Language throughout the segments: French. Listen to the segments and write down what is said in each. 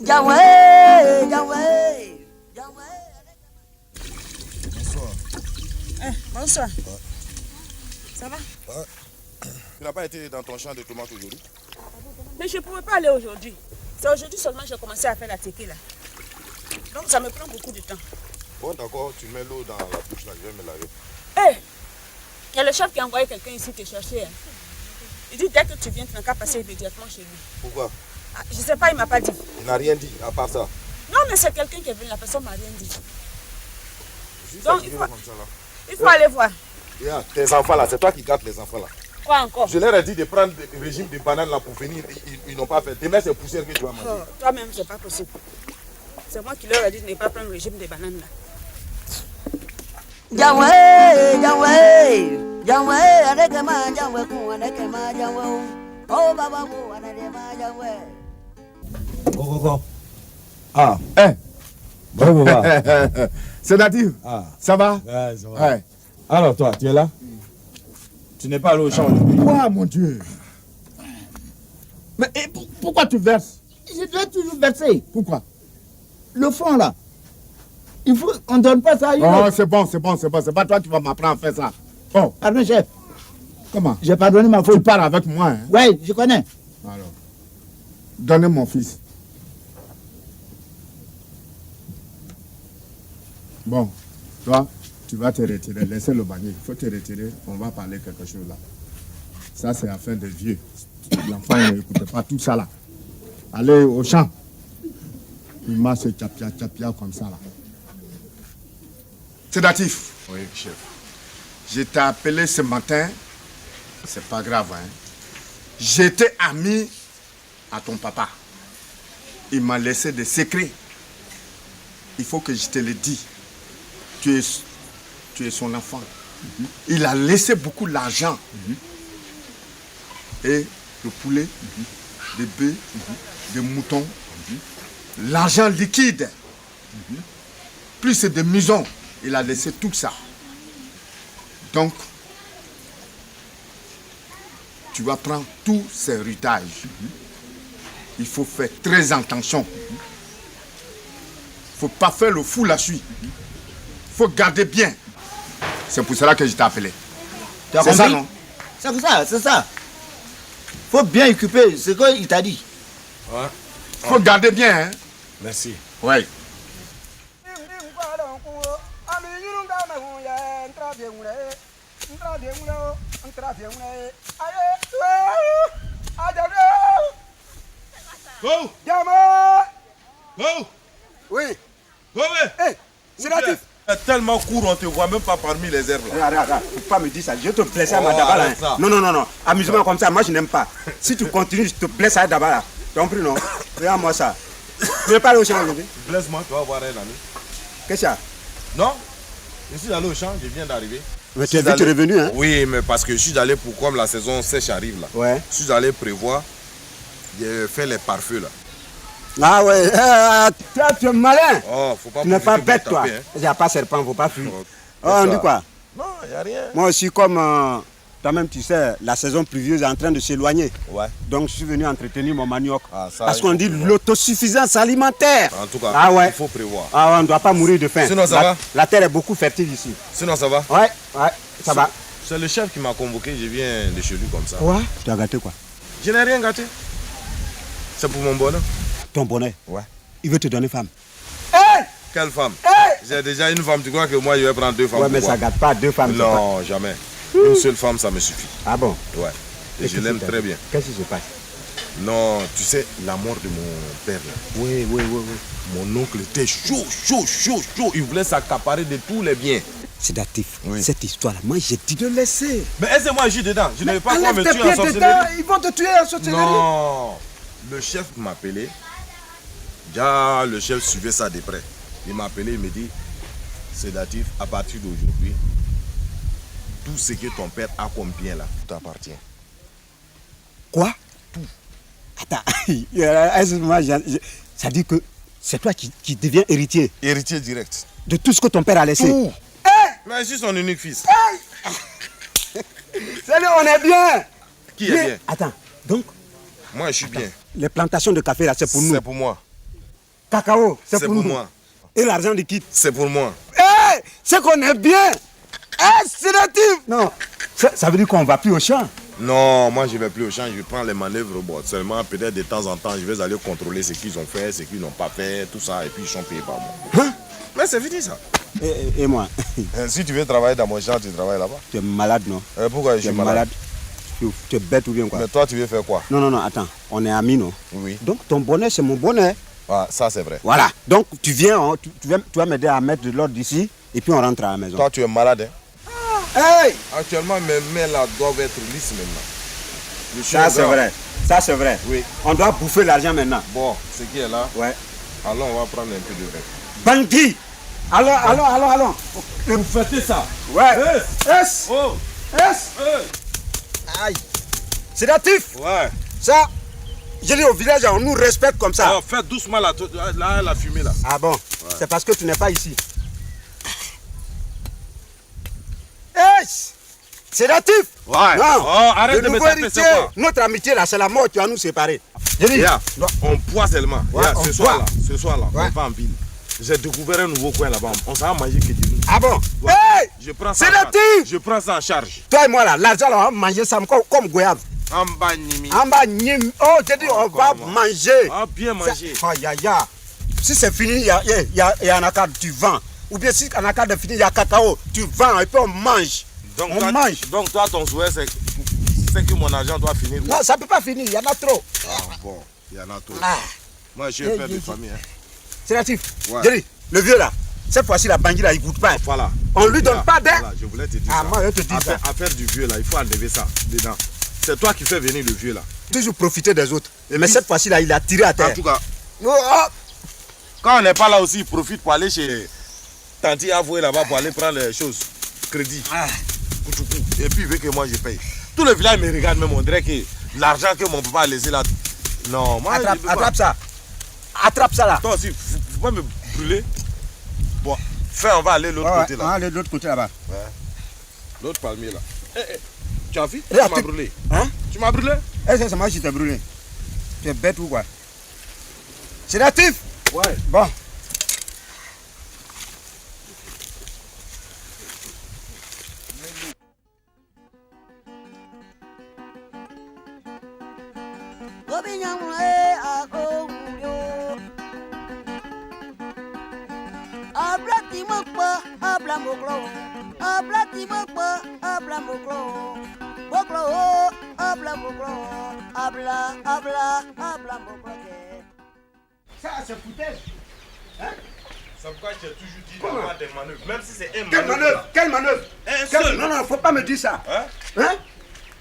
Yahweh, Yahweh, Yahweh. Bonsoir. Bonsoir. Ça va? Tu n'as pas été dans ton champ de tomates aujourd'hui? Mais je ne pouvais pas aller aujourd'hui. C'est aujourd'hui seulement que j'ai commencé à faire la téquée là. Donc ça me prend beaucoup de temps. Bon d'accord, tu mets l'eau dans la bouche là, je vais me laver. Hé! Il y a le chef qui a envoyé quelqu'un ici te chercher. Hein. Il dit dès que tu viens, tu n'as qu'à passer immédiatement chez lui. Pourquoi? Ah, je ne sais pas, il ne m'a pas dit. Il n'a rien dit à part ça. Non, mais c'est quelqu'un qui est venu, la personne ne m'a rien dit. Juste Donc, arrivé comme ça là. Il faut aller voir. Regarde, tes enfants là, c'est toi qui gardes les enfants là. Quoi encore? Je leur ai dit de prendre le régime de bananes là pour venir, ils n'ont pas fait. Demain c'est poussière que tu vas manger. Oh, toi-même, c'est pas possible. C'est moi qui leur ai dit de ne pas prendre le régime des bananes là. Yahweh, Yahweh, Yahweh, Adekema, Yahweh, Adekema, Yahweh. Oh, Baba, Adekema, Yahweh. Go. Ah, bon, C'est Nadir. Ah. Ça va? Ouais, ça va. Ouais. Alors toi, tu es là? Tu n'es pas allé au champ aujourd'hui? Quoi, mon Dieu? Mais pourquoi tu verses? Je dois toujours verser. Pourquoi? Le fond là. On ne donne pas ça à une Oh, autre. c'est bon. C'est pas toi qui vas m'apprendre à faire ça. Oh, Pardon, chef. comment? J'ai pardonné ma Tu faute. parles avec moi, hein? Oui, je connais. Alors, donnez mon fils. Bon, toi, tu vas te retirer. Laissez le bagné. Il faut te retirer. On va parler quelque chose là. Ça, c'est affaire des vieux. L'enfant n'écoute pas tout ça là. Allez au champ. Il marche tchapia comme ça là. C'est Natif. Oui, chef. Je t'ai appelé ce matin. C'est pas grave, hein. J'étais ami à ton papa. Il m'a laissé des secrets. Il faut que je te le dise. Tu es son enfant. Il a laissé beaucoup d'argent. Et le poulet, des bœufs, des moutons, l'argent liquide, plus des maisons. Il a laissé tout ça. Donc, tu vas prendre tous ces héritages. Il faut faire très attention. Il ne faut pas faire le fou là-dessus. Il faut garder bien. C'est pour cela que je t'ai appelé. Tu as C'est ça, compris? non? C'est ça. Faut bien occuper ce qu'il t'a dit. Ouais. Il faut garder bien, hein? Merci. Oui. Go! Go! Oui. Go, Hey, c'est Natif. Tellement court, on te voit même pas parmi les herbes là. Regarde, faut pas me dire ça. Je te blesse à Oh, ma d'abord là. arrête ça. Non. Amusement comme ça, moi je n'aime pas. Si tu continues, je te blesse à d'abord là. Tu as compris, non? Regarde-moi ça. Tu veux pas aller au champ aujourd'hui? Blesse-moi, tu vas voir un ami. Qu'est-ce qu'il y a? Non, je suis allé au champ, je viens d'arriver. Mais tu es vite revenu, hein? Oui, mais parce que je suis allé pour comme la saison sèche arrive là. Ouais. Je suis allé prévoir de faire les pare-feux là. Ah ouais, toi tu es malin. Oh, faut pas Tu n'es pas profiter bête pour toi. taper, hein. Il n'y a pas serpent, faut pas fuir. Oh, Oh, on ça. dit quoi? Non, il n'y a rien. Moi aussi, comme toi-même tu sais, la saison pluvieuse est en train de s'éloigner. Ouais. Donc je suis venu entretenir mon manioc. Ah, ça, Parce il qu'on faut dit prévoir. l'autosuffisance alimentaire. En tout cas, Ah ouais. il faut prévoir. Ah ouais, on ne doit pas mourir de faim. Sinon, ça va? La terre est beaucoup fertile ici. Sinon, ça va? Ouais, ça va. C'est le chef qui m'a convoqué, je viens de chez lui comme ça. Quoi? Tu as gâté quoi? Je n'ai rien gâté. C'est pour mon bonheur. Ton bonnet. Ouais. Il veut te donner femme. Quelle femme? J'ai déjà une femme, tu crois que moi je vais prendre deux femmes? Ouais, mais pourquoi? ça gâte pas deux femmes. c'est pas- Non, jamais. Une seule femme, ça me suffit. Ah bon? Ouais. Et je l'aime très bien. Qu'est-ce qui se passe? Non, tu sais, la mort de mon père là. Oui. Mon oncle était chaud. Il voulait s'accaparer de tous les biens. Sédatif. Oui. Cette histoire-là, moi j'ai dit de laisser. Mais laissez-moi agir dedans. Je ne vais pas pouvoir me Enlève tes tuer en pieds sorcellerie. dedans, ils vont te tuer en sorcellerie. Non. Le chef m'a appelé. Déjà, le chef suivait ça de près. Il m'a appelé, il me dit, Sédatif, à partir d'aujourd'hui, tout ce que ton père a comme bien là, tout t'appartient. Quoi? Tout. Attends, à ce moment, ça dit que c'est toi qui deviens héritier Héritier direct. de tout ce que ton père a laissé. Tout. Mais je suis son unique fils. Salut, on est bien. Qui est bien? Attends, donc, Moi, je suis bien. les plantations de café là, c'est pour nous. C'est pour moi. Cacao, c'est C'est pour pour nous. moi. Et l'argent du kit. C'est pour moi. Eh, c'est qu'on est bien. Eh, sédatif. Non, ça veut dire qu'on va plus au champ. Non, moi je vais plus au champ, je prends les manœuvres. Bon, seulement peut-être de temps en temps, je vais aller contrôler ce qu'ils ont fait, ce qu'ils n'ont pas fait, tout ça, et puis ils sont payés par moi. Hein? Mais c'est fini ça. Et moi, Si tu veux travailler dans mon champ, tu travailles là-bas. tu es malade, non? Pourquoi je Tu suis es malade? Tu es bête ou bien quoi? Mais toi, tu veux faire quoi? Non, attends, on est amis, non? Oui. Donc ton bonheur, c'est mon bonheur. Ah, ça c'est vrai. Voilà, donc tu viens, hein, tu vas m'aider à mettre de l'ordre d'ici, et puis on rentre à la maison. Toi, tu es malade, hein? Hey! Actuellement, mes mains là doivent être lisses maintenant. Je suis Ça un c'est grand. vrai, ça c'est vrai. Oui. On doit bouffer l'argent maintenant. Bon, ce qui est là, Ouais. allons, on va prendre un peu de vin. Bandit! Allons. Vous faites ça. Ouais. Yes! Oh. Yes! Aïe! Sédatif! Ouais. Ça, je dis au village, on nous respecte comme ça. Oh, fais doucement là, la fumée là. Ah bon? C'est parce que tu n'es pas ici. Yes! Sédatif! Ouais. Non. Oh, arrête Le de me nouveau taper, héritier, c'est quoi? notre amitié là, c'est la mort qui va nous séparer. Je dis, Yeah. non. On boit seulement. Ouais, Yeah, on ce soir boit. là, Ouais. on va en ville. J'ai découvert un nouveau coin là-bas. On s'en va manger que du nous. Ah bon? Ouais. Hey! Je prends ça en charge. Sédatif! Je prends ça en charge. Toi et moi là, l'argent là, on va manger ça comme goyave. En bas, Nimi. En bas, oh, j'ai dit, on va comment? manger. Ah, bien manger. Ça, ya. Si c'est fini, il y a un accord, tu vends. Ou bien si un accord est fini, il y a cacao, tu vends et puis on mange. On mange. Donc toi, ton souhait, c'est que mon argent doit finir. Non, ça ne peut pas finir, il y en a trop. Ah bon, il y en a trop. Ah. Moi, je suis un père de famille. Hein. C'est relatif. Ouais. J'ai dit, le vieux là, cette fois-ci, la banque là, il ne goûte pas. Voilà. On lui donne Là, pas d'air. Voilà, je voulais te dire Ah, ça. moi, je te dis ça. Affaire du vieux là, il faut enlever ça dedans. C'est toi qui fais venir le vieux là. Toujours profiter des autres. Mais cette fois-ci là, il a tiré à terre. En tout cas, Oh, oh. quand on n'est pas là aussi, il profite pour aller chez Tanti Avoué là-bas pour aller prendre les choses. Crédit. Ah. Kouchoukou. Et puis il veut que moi je paye. Tout le village me regarde même, on dirait que l'argent que mon papa a laissé là. Non, moi je peux pas. Attrape ça. Attrape ça là. Toi aussi, faut pas me brûler. Bon, on va aller de l'autre côté On là. va aller de l'autre côté là-bas. Ouais. L'autre palmier là. Tu as vu? Tu Regarde, m'as tu- brûlé. Hein? Tu m'as brûlé? C'est moi qui t'ai brûlé. Tu es bête ou quoi? C'est natif? Ouais. Bon. Ça, c'est foutaise. C'est pourquoi j'ai toujours dit d'avoir des manœuvres. Même si c'est un Quelle manœuvre? Quelle manœuvre? Un seul. Non, faut pas me dire ça. Hein? Hein?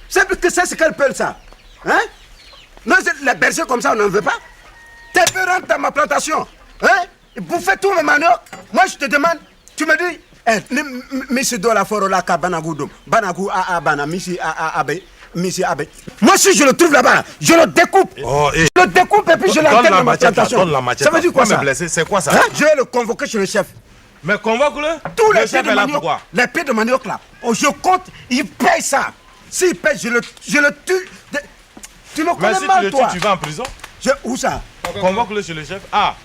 C'est parce que ça, c'est quelle pelle ça? Hein? Non, les bergers comme ça, on n'en veut pas. Tes peu rentrent dans ma plantation. Hein? Bouffez tous mes maniocs. Moi, je te demande, tu me dis, Monsieur Dola Forola Kabanagoudom, Banagou a Bana, Missy Abe, Missy Abe. Moi, si je le trouve là-bas, je le découpe. Oh, et Je le découpe et puis je l'enterre dans ma plantation. donne la machette. Ça veut dire quoi Pourquoi ça? me blesser? C'est quoi ça? Hein? Je vais le convoquer chez le chef. Mais convoque-le. Tous les Le pieds chef de est là manioc, pourquoi? les pieds de manioc là, oh, je compte, il paye ça. S'il paye, je le tue. Tu me Mais connais si tu mal, le toi. tues, tu vas en prison. Où ça? Convoque-le chez le chef. Ah.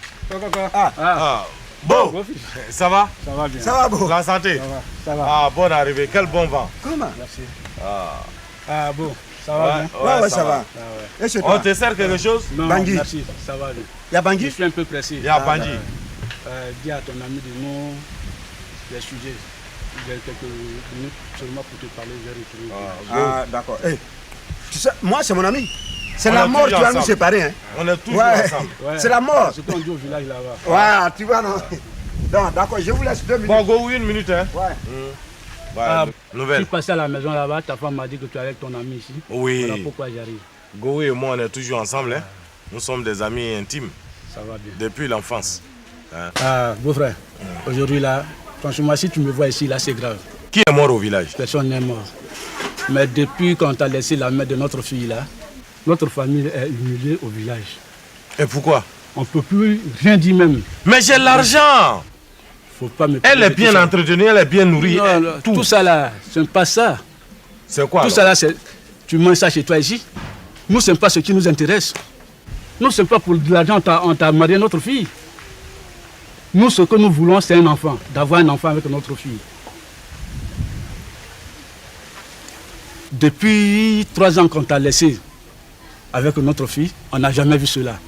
Ah, Bon, bon fils. ça va? Ça va bien. Ça va, beau. La santé? Ça va. Ah, bonne arrivée. Quel bon vent. Comment? Merci. Ah bon, ça va bien. Ouais, ça va. Ah ouais. Et chez On toi? te sert quelque chose? Non, Bangui. merci, ça va bien. Il y a Je Bangui? suis un peu pressé. Il y a Bandit. Dis à ton ami de nous les sujets. J'ai quelques minutes seulement pour te parler, je vais retourner. Ah, d'accord. Hey, tu sais, moi, c'est mon ami. C'est On la est mort qui toujours va nous ensemble. séparer. Hein. On est toujours Ouais. ensemble. Ouais. C'est la mort. C'est qu'on dit au village là-bas. Ouais, tu vois, non? Non, d'accord, je vous laisse 2 minutes. Bon, go, oui, une minute, hein. Ouais. Ouais, Ah, Je nouvelle. suis passé à la maison là-bas, ta femme m'a dit que tu es avec ton ami ici. Oui. Voilà pourquoi j'arrive. Go et moi, on est toujours ensemble. Hein. Nous sommes des amis intimes Ça va bien. depuis l'enfance. Ah, beau-frère, aujourd'hui là, franchement, si tu me vois ici, là, c'est grave. Qui est mort au village? Personne n'est mort. Mais depuis qu'on t'a laissé la mère de notre fille là, notre famille est humiliée au village. Et pourquoi? On ne peut plus rien dire même. Mais j'ai l'argent. Faut pas me Elle est poser bien tout ça. entretenue, elle est bien nourrie. Non, elle- non, tout ça là, ce n'est pas ça. C'est quoi? Tout ça là, c'est tu manges ça chez toi ici. Nous, ce n'est pas ce qui nous intéresse. Nous, ce n'est pas pour de l'argent on t'a marié notre fille. Nous, ce que nous voulons, c'est un enfant, d'avoir un enfant avec notre fille. Depuis 3 ans qu'on t'a laissé avec notre fille, on n'a jamais vu cela.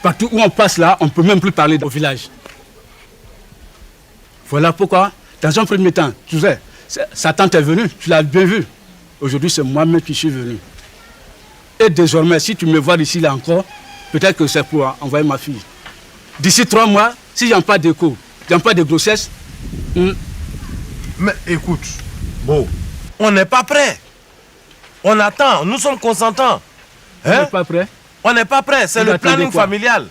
Partout où on passe là, on ne peut même plus parler au village. Voilà pourquoi, dans un premier temps, tu sais, sa tante est venue, tu l'as bien vu. Aujourd'hui, c'est moi-même qui suis venu. Et désormais, si tu me vois ici là encore, peut-être que c'est pour envoyer ma fille. D'ici 3 mois, si il n'y a pas d'écho, il n'y a pas de grossesse... Mais écoute, bon, on n'est pas prêt. On attend, nous sommes consentants. On n'est pas prêt. On n'est pas prêt, c'est le planning familial.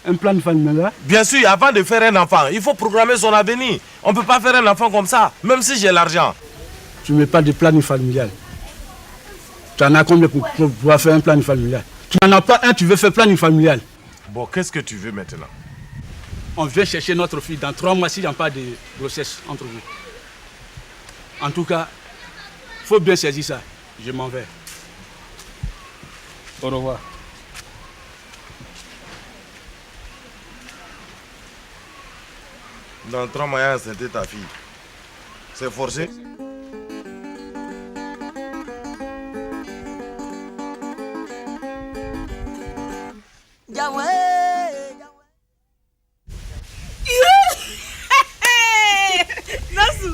Un plan familial? Bien sûr, avant de faire un enfant, il faut programmer son avenir. On ne peut pas faire un enfant comme ça, même si j'ai l'argent. Tu me parles de planning familial. Tu en as combien pour pouvoir faire un planning familial? Tu n'en as pas un, tu veux faire planning familial. Bon, qu'est-ce que tu veux maintenant? On vient chercher notre fille dans 3 mois s'il n'y a pas de grossesse entre vous. En tout cas, il faut bien saisir ça. Je m'en vais. Au revoir. Dans 3 mois, c'était ta fille. C'est forcé?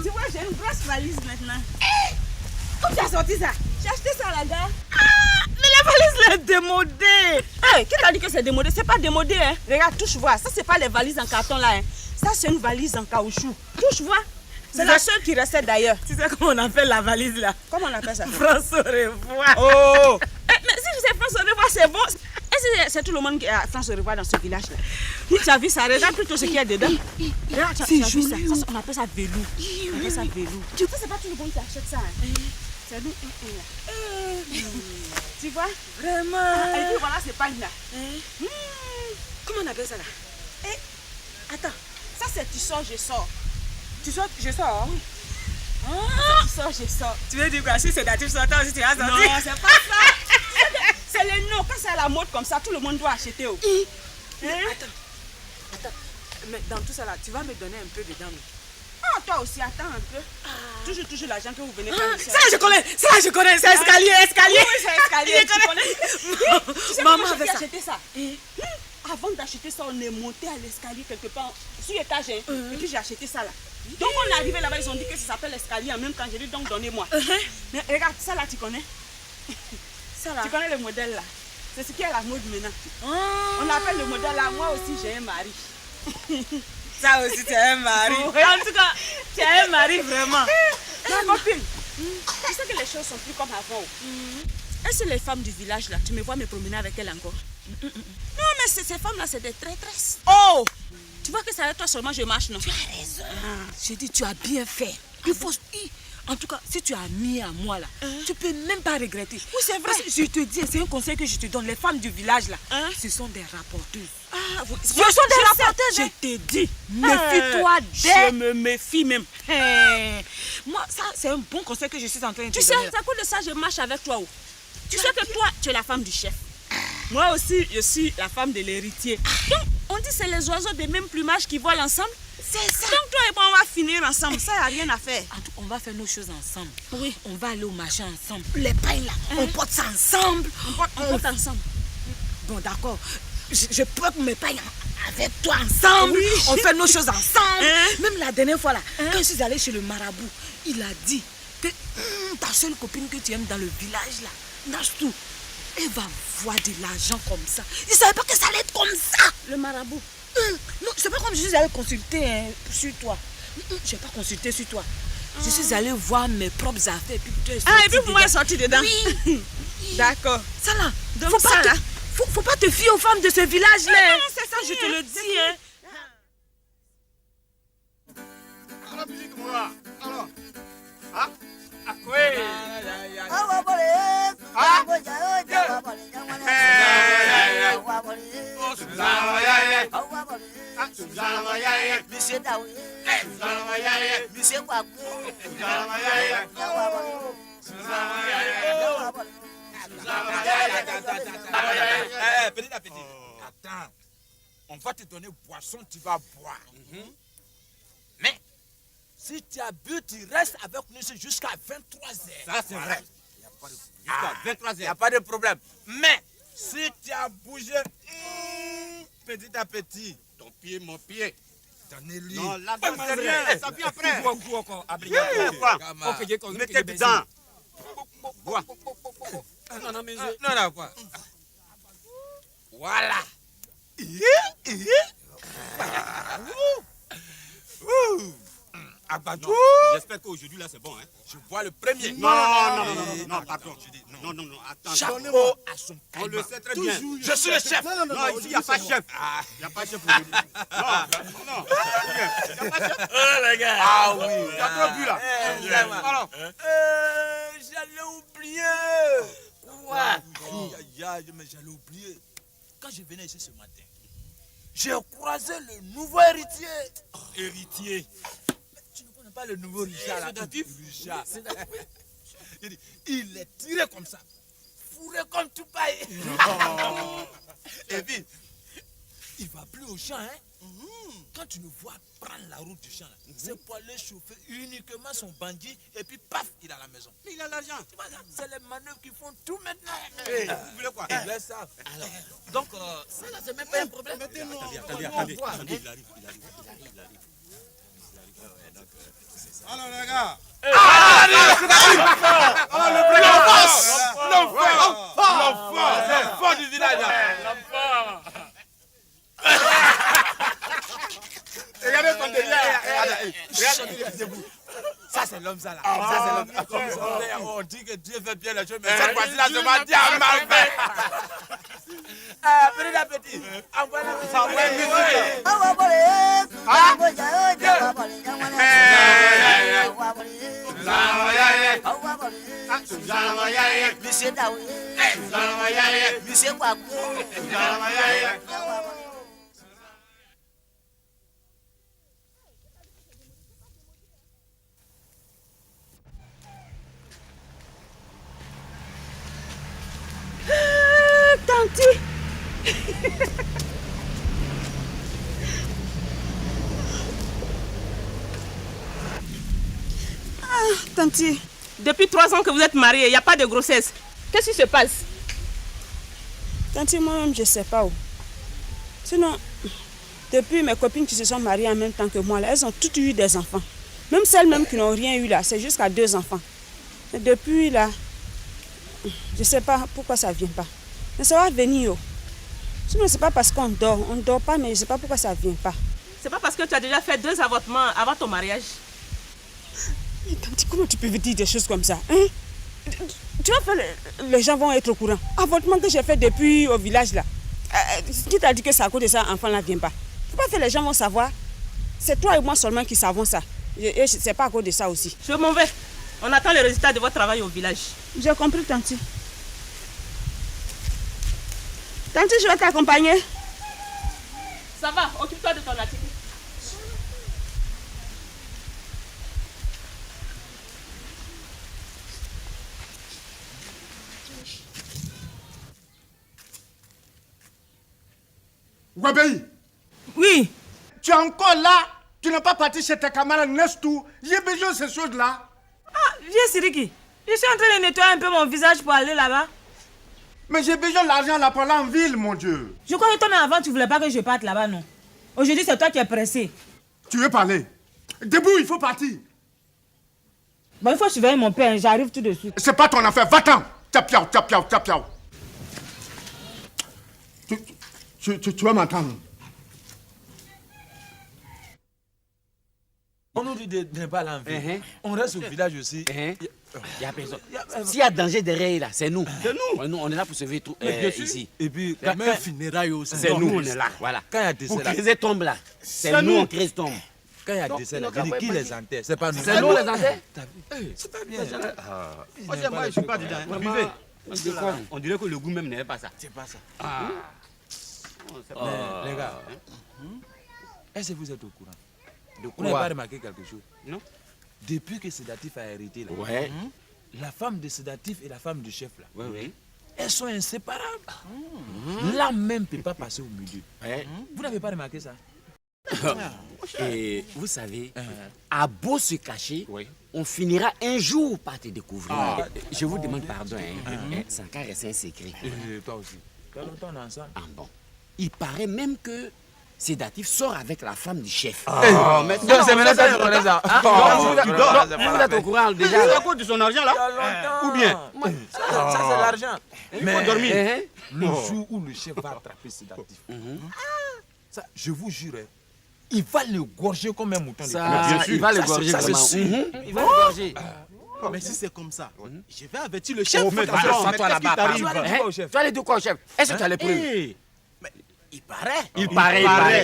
Tu vois, j'ai une grosse valise maintenant. Où tu as sorti ça? J'ai acheté ça à la gare. Mais la valise là est démodée. Qui t'a dit que c'est démodé? C'est pas démodé, hein. Regarde, touche voir. Ça, c'est pas les valises en carton là, hein. Ça, c'est une valise en caoutchouc. Touche voir. C'est la seule qui restait d'ailleurs. Tu sais comment on appelle la valise là? Comment on appelle ça? France au revoir. Oh! Mais si je sais France au revoir, c'est bon. Et c'est tout le monde qui a France au revoir dans ce village là. Tu as vu ça? Regarde plutôt ce qu'il y a dedans. Regarde, tu as vu ça? Ça, on appelle ça velours. On appelle ça velours. Tu sais, c'est pas tout le monde qui achète ça. Hein. C'est nous. Tu vois? Vraiment? Et puis voilà, c'est pas là. Comment on appelle ça là? Attends, ça c'est tu sors, je sors. Tu sors, je sors. Tu sors, je sors. Tu veux dire quoi? Si c'est natif sortant aussi, tu vas sortir? Non, c'est pas ça. C'est le nom. Quand c'est à la mode comme ça, tout le monde doit acheter. Attends. Mais dans tout ça là, tu vas me donner un peu dedans. Toi aussi, attends un peu. Toujours l'argent que vous venez faire. Ça là, je connais. C'est escalier. Oui, c'est escalier. Tu connais? Tu sais maman avait acheté ça. Avant d'acheter ça, on est monté à l'escalier quelque part sur l'étage. Et puis j'ai acheté ça là. Donc on est arrivé là-bas, ils ont dit que ça s'appelle l'escalier en même temps. J'ai dit donc donnez-moi. Mais regarde, ça là, tu connais? Ça là. Tu connais le modèle là? C'est ce qui est à la mode maintenant. On appelle le modèle là. Moi aussi, j'ai un mari. Ça aussi, tu as un mari. En tout cas, tu as un mari vraiment. Ma copine, tu sais que les choses sont plus comme avant. Est-ce que les femmes du village là, tu me vois me promener avec elles encore? Non, mais ces femmes là, c'est des traîtresses. Oh! Tu vois que c'est avec toi seulement je marche, non? Tu as raison. J'ai dit, tu as bien fait. Il faut... En tout cas, si tu as mis à moi là, tu peux même pas regretter. Oui, c'est vrai. Parce que je te dis, c'est un conseil que je te donne. Les femmes du village là, ce sont des rapporteuses. Ce sont des rapporteuses. Je te dis, méfie-toi d'elles. Je me méfie même. Moi, ça, c'est un bon conseil que je suis en train de te donner. Tu sais, à cause de ça, je marche avec toi. Tu sais que toi, tu es la femme du chef. Moi aussi, je suis la femme de l'héritier. Donc, on dit que c'est les oiseaux de même plumage qui volent ensemble. C'est ça. Donc toi et moi, on va finir ensemble. Ça, il n'y a rien à faire. On va faire nos choses ensemble. Oui. On va aller au marché ensemble. Les pains là, on porte ça ensemble. On porte ensemble. Bon, d'accord. Je porte mes pains avec toi ensemble. Oui. On fait nos choses ensemble. Même la dernière fois là, quand je suis allée chez le marabout, il a dit que ta seule copine que tu aimes dans le village là, Nastou, elle va voir de l'argent comme ça. Il ne savait pas que ça allait être comme ça. Le marabout. Non, c'est pas comme je suis allée consulter sur toi. Je n'ai pas consulté sur toi. Je suis allée voir mes propres affaires. Et puis vous m'avez sorti dedans. Oui. D'accord. Ça là, faut pas te fier aux femmes de ce village là. Non, c'est ça, je te le dis. La musique, moi. Alors. Ah, oui. Petit à petit. Attends. on va te donner boisson, tu vas boire. Mais, si tu as bu, tu restes avec nous jusqu'à 23h. Ça, c'est vrai. Jusqu'à 23h. Il n'y a pas de problème. Mais, si tu as bougé petit à petit, Ton pied, mon pied. t'en es libre. Non, là, c'est rien. Ça vient après. Mettez dedans. Bois. Non, quoi. Voilà. Abadou. J'espère qu'aujourd'hui, là, c'est bon. Hein? Je vois le premier. Non, pardon. Je dis non. Non, attends. Chapeau à son On le sait très bien. Je suis le chef. Non, ici, il n'y a pas de chef. Il n'y a pas de chef aujourd'hui. Non. Il n'y a pas de chef. Oh, les gars. Ah oui. Il y a trop bu, là. Alors, j'allais oublier. Quoi? Mais j'allais oublier. Quand je venais ici ce matin, j'ai croisé le nouveau héritier. Héritier. Tu ne connais pas le nouveau Richard, là? Sédatif. Richard. Il est tiré comme ça. Fourré comme tout paille. Et puis, il va plus au champ, hein? Quand tu nous vois prendre la route du champ, c'est pour aller chauffer uniquement son bandit et puis paf, il est à la maison. Mais il a l'argent. C'est les manœuvres qui font tout maintenant. Vous voulez quoi? Ils le savent. Alors, donc, ça là, c'est même pas un problème. Attendez, il arrive. Alors les gars. L'enfant du village. Regardez ton derrière. Regardez debout. Ça c'est l'homme ça là. Ça c'est l'homme. On dit que Dieu fait bien les choses, mais cette fois-ci là, je vais dire à mal fait. Petit à petit. Envoie-le. Ça va Monsieur Daoui, Monsieur Kwabou, Tanti. Tanti, depuis 3 ans que vous êtes mariés, il n'y a pas de grossesse. Qu'est-ce qui se passe? Tanti, moi-même, je ne sais pas où. Sinon, depuis mes copines qui se sont mariées en même temps que moi, là, elles ont toutes eu des enfants. Même celles-mêmes qui n'ont rien eu là, c'est jusqu'à 2 enfants. Et depuis là, je ne sais pas pourquoi ça ne vient pas. Mais ça va venir. Sinon, ce n'est pas parce qu'on dort. On ne dort pas, mais je ne sais pas pourquoi ça ne vient pas. C'est pas parce que tu as déjà fait 2 avortements avant ton mariage. Tanti, comment tu peux me dire des choses comme ça, hein? Tu vois, les gens vont être au courant. Avortement que j'ai fait depuis au village là. Qui t'a dit que c'est à cause de ça, l'enfant là ne vient pas? Faut pas que les gens vont savoir. C'est toi et moi seulement qui savons ça. Et c'est pas à cause de ça aussi. Je m'en vais. On attend le résultat de votre travail au village. J'ai compris, Tanti. Tanti, je vais t'accompagner. Ça va, occupe-toi de ton activité. Wabei, Oui. tu es encore là? Tu n'es pas parti chez tes camarades Nestou? J'ai besoin de ces choses-là. Ah, viens Siriki. Je suis en train de nettoyer un peu mon visage pour aller là-bas. Mais j'ai besoin de l'argent là pour aller en ville, mon Dieu. Je crois que toi, mais avant, tu voulais pas que je parte là-bas, non? Aujourd'hui, c'est toi qui es pressé. Tu veux parler? Debout, il faut partir. Bon, il faut surveiller mon père, j'arrive tout de suite. C'est pas ton affaire, va-t'en. Tapiao. Tu vas m'entendre. On nous dit de ne pas l'enlever. On reste au village aussi. Il n'y a personne. S'il y a danger derrière, là, c'est nous. C'est nous. Nous, on est là pour sauver tout ici. Et puis, quand même, funérailles aussi. C'est nous, on est là. Voilà. Quand il y a décès pour là. Crézé tombe là. C'est nous, on crée tombe. Quand il y a décès là, qui les enterre? C'est pas nous. C'est nous les enterre. C'est pas bien. Moi, je ne suis pas dedans. Buvez. On dirait que le goût même n'est pas ça. C'est pas ça. Mais, les gars, est-ce que vous êtes au courant? De Vous n'avez pas quoi? remarqué quelque chose? Non. Depuis que Sédatif a hérité là, Ouais. la femme de Sédatif et la femme du chef là, Oui. elles sont inséparables. cela même ne peut pas passer au milieu. Vous n'avez pas remarqué ça? Et vous savez, à beau se cacher, on finira un jour par te découvrir. Je vous demande pardon, Sankar reste un secret. Toi aussi. Tu as longtemps on est ensemble. Ah bon. Il paraît même que Sédatif sort avec la femme du chef. Mais c'est maintenant ça, je connais ça. Vous êtes au courant déjà. C'est à cause de son argent là? Ou bien? Ça c'est l'argent. Il faut dormir. Le jour où le chef va attraper Sédatif, ça, je vous jure, il va le gorger comme un mouton de Ça, il va le gorger ça, c'est vraiment. sûr. Il va le gorger. Mais si c'est comme ça, je vais avertir le chef. Mais toi là-bas. Tu vas aller de quoi au chef? Est-ce que tu as les preuves? Il paraît.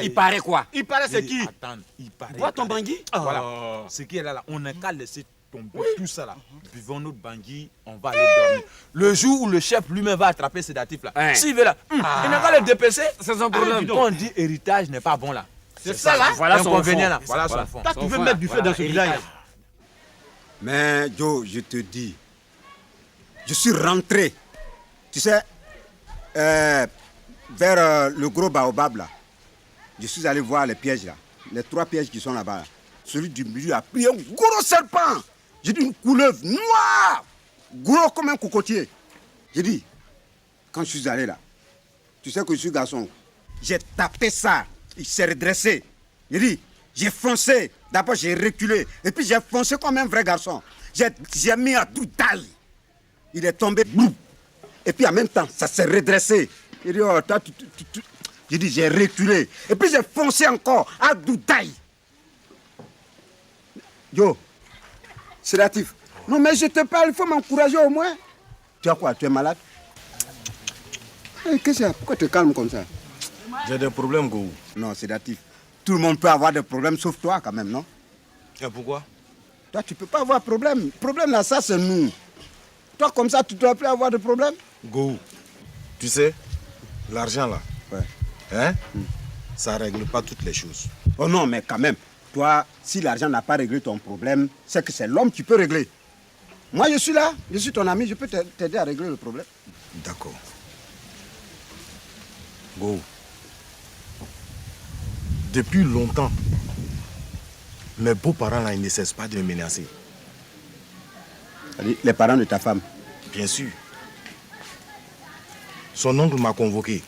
Il paraît quoi? Il paraît c'est qui? Attends, il paraît. Vois ton Bangui? Voilà. Ce qui est là, on n'a qu'à laisser tomber tout ça là. Buvons notre Bangui, on va aller dormir. Le jour où le chef lui-même va attraper Sédatif là, s'il veut là, il n'a qu'à le dépêcher. C'est son problème. Quand on dit héritage n'est pas bon là. C'est ça là? Voilà son inconvénient fond. là. Voilà son fond. Toi, tu veux mettre du feu dans ce village. Mais Joe, je te dis, je suis rentré, tu sais, vers le gros baobab là. Je suis allé voir les pièges là, les 3 pièges qui sont là-bas. Là. Celui du milieu a pris un gros serpent. J'ai dit une couleuvre noire, gros comme un cocotier. J'ai dit, quand je suis allé là, tu sais que je suis garçon, j'ai tapé ça, il s'est redressé. J'ai dit, j'ai foncé, d'abord j'ai reculé, et puis j'ai foncé comme un vrai garçon. J'ai mis à tout taille. Il est tombé, boum. Et puis en même temps, ça s'est redressé. J'ai dit, oh, j'ai dit, j'ai reculé. Et puis j'ai foncé encore à Doutaï. Yo, Sédatif. Non, mais je te parle, il faut m'encourager au moins. Tu as quoi? Tu es malade? Qu'est-ce que c'est? Pourquoi tu te calmes comme ça? J'ai des problèmes, Go. Non, Sédatif. Tout le monde peut avoir des problèmes, sauf toi quand même, non? Et pourquoi? Toi, tu peux pas avoir de problème. Le problème là, ça, c'est nous. Toi, comme ça, tu ne dois plus avoir de problème? Go, tu sais, l'argent là, Ouais. ça règle pas toutes les choses. Oh non, mais quand même, toi, si l'argent n'a pas réglé ton problème, c'est que c'est l'homme qui peut régler. Moi, je suis là, je suis ton ami, je peux t'aider à régler le problème. D'accord. Go. Depuis longtemps, mes beaux-parents là, ils ne cessent pas de me menacer. Les parents de ta femme? Bien sûr. Son oncle m'a convoqué.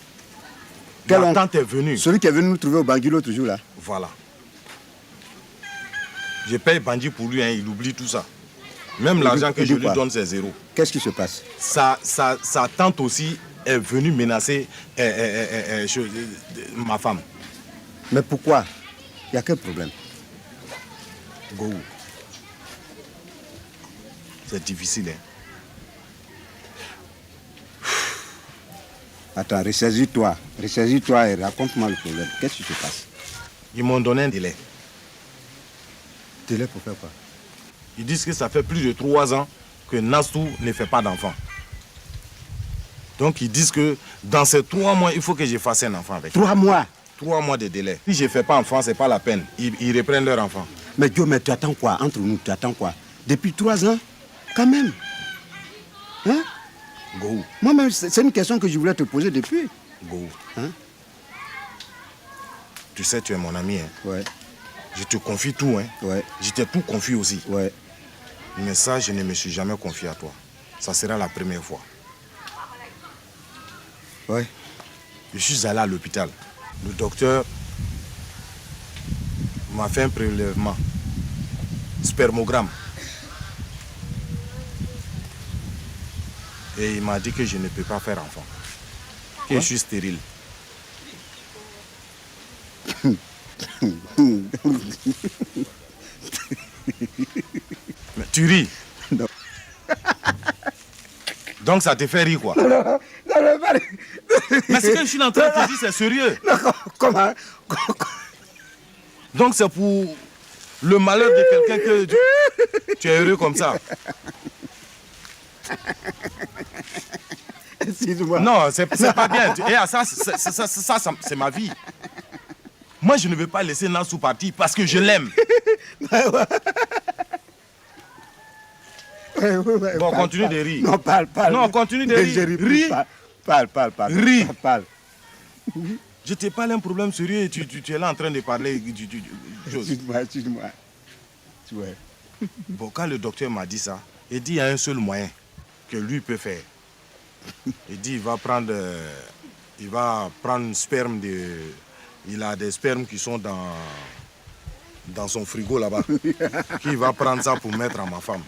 Quel Ma oncle? tante est venue. Celui qui est venu nous trouver au Bangui l'autre jour là. Voilà. Je paye Bandit pour lui, il oublie tout ça. Même l'argent que je lui donne, c'est zéro. Qu'est-ce qui se passe? Sa tante aussi est venue menacer ma femme. Mais pourquoi? Il y a quel problème? Go. C'est difficile, hein. Attends, ressaisis-toi et raconte-moi le problème. Qu'est-ce qui se passe? Ils m'ont donné un délai. Délai pour faire quoi? Ils disent que ça fait plus de 3 ans que Nassou ne fait pas d'enfant. Donc ils disent que dans ces 3 mois, il faut que je fasse un enfant avec. 3 mois? 3 mois de délai. Si je ne fais pas enfant, c'est pas la peine. Ils reprennent leur enfant. Mais Dieu, mais tu attends quoi? Entre nous, tu attends quoi? Depuis 3 ans? Quand même. Hein? Go. Moi-même, c'est une question que je voulais te poser depuis. Go. Hein? Tu sais, tu es mon ami. Hein? Ouais. Je te confie tout. Hein? Ouais. Je t'ai tout confié aussi. Ouais. Mais ça, je ne me suis jamais confié à toi. Ça sera la première fois. Ouais. Je suis allé à l'hôpital. Le docteur m'a fait un prélèvement. Spermogramme. Et il m'a dit que je ne peux pas faire enfant. Que je suis stérile. Mais tu ris. Non. Donc ça te fait rire quoi? Non, mais ce que je suis en train de te dire, c'est sérieux. Non, comment? Donc c'est pour le malheur de quelqu'un que tu es heureux comme ça. Excuse-moi. Non, c'est pas bien. Ça, c'est ma vie. Moi, je ne veux pas laisser Nassou partir parce que je l'aime. Ouais, bon, continue de rire. Non, parle. Non, continue de rire. Parle. Ris. Parle. Je te parle un problème sérieux et tu es là en train de parler chose. Excuse-moi. Tu vois. Bon, quand le docteur m'a dit ça, il dit il y a un seul moyen que lui peut faire. Il dit il va prendre sperme de... Il a des spermes qui sont dans son frigo là-bas. Qu'il va prendre ça pour mettre à ma femme.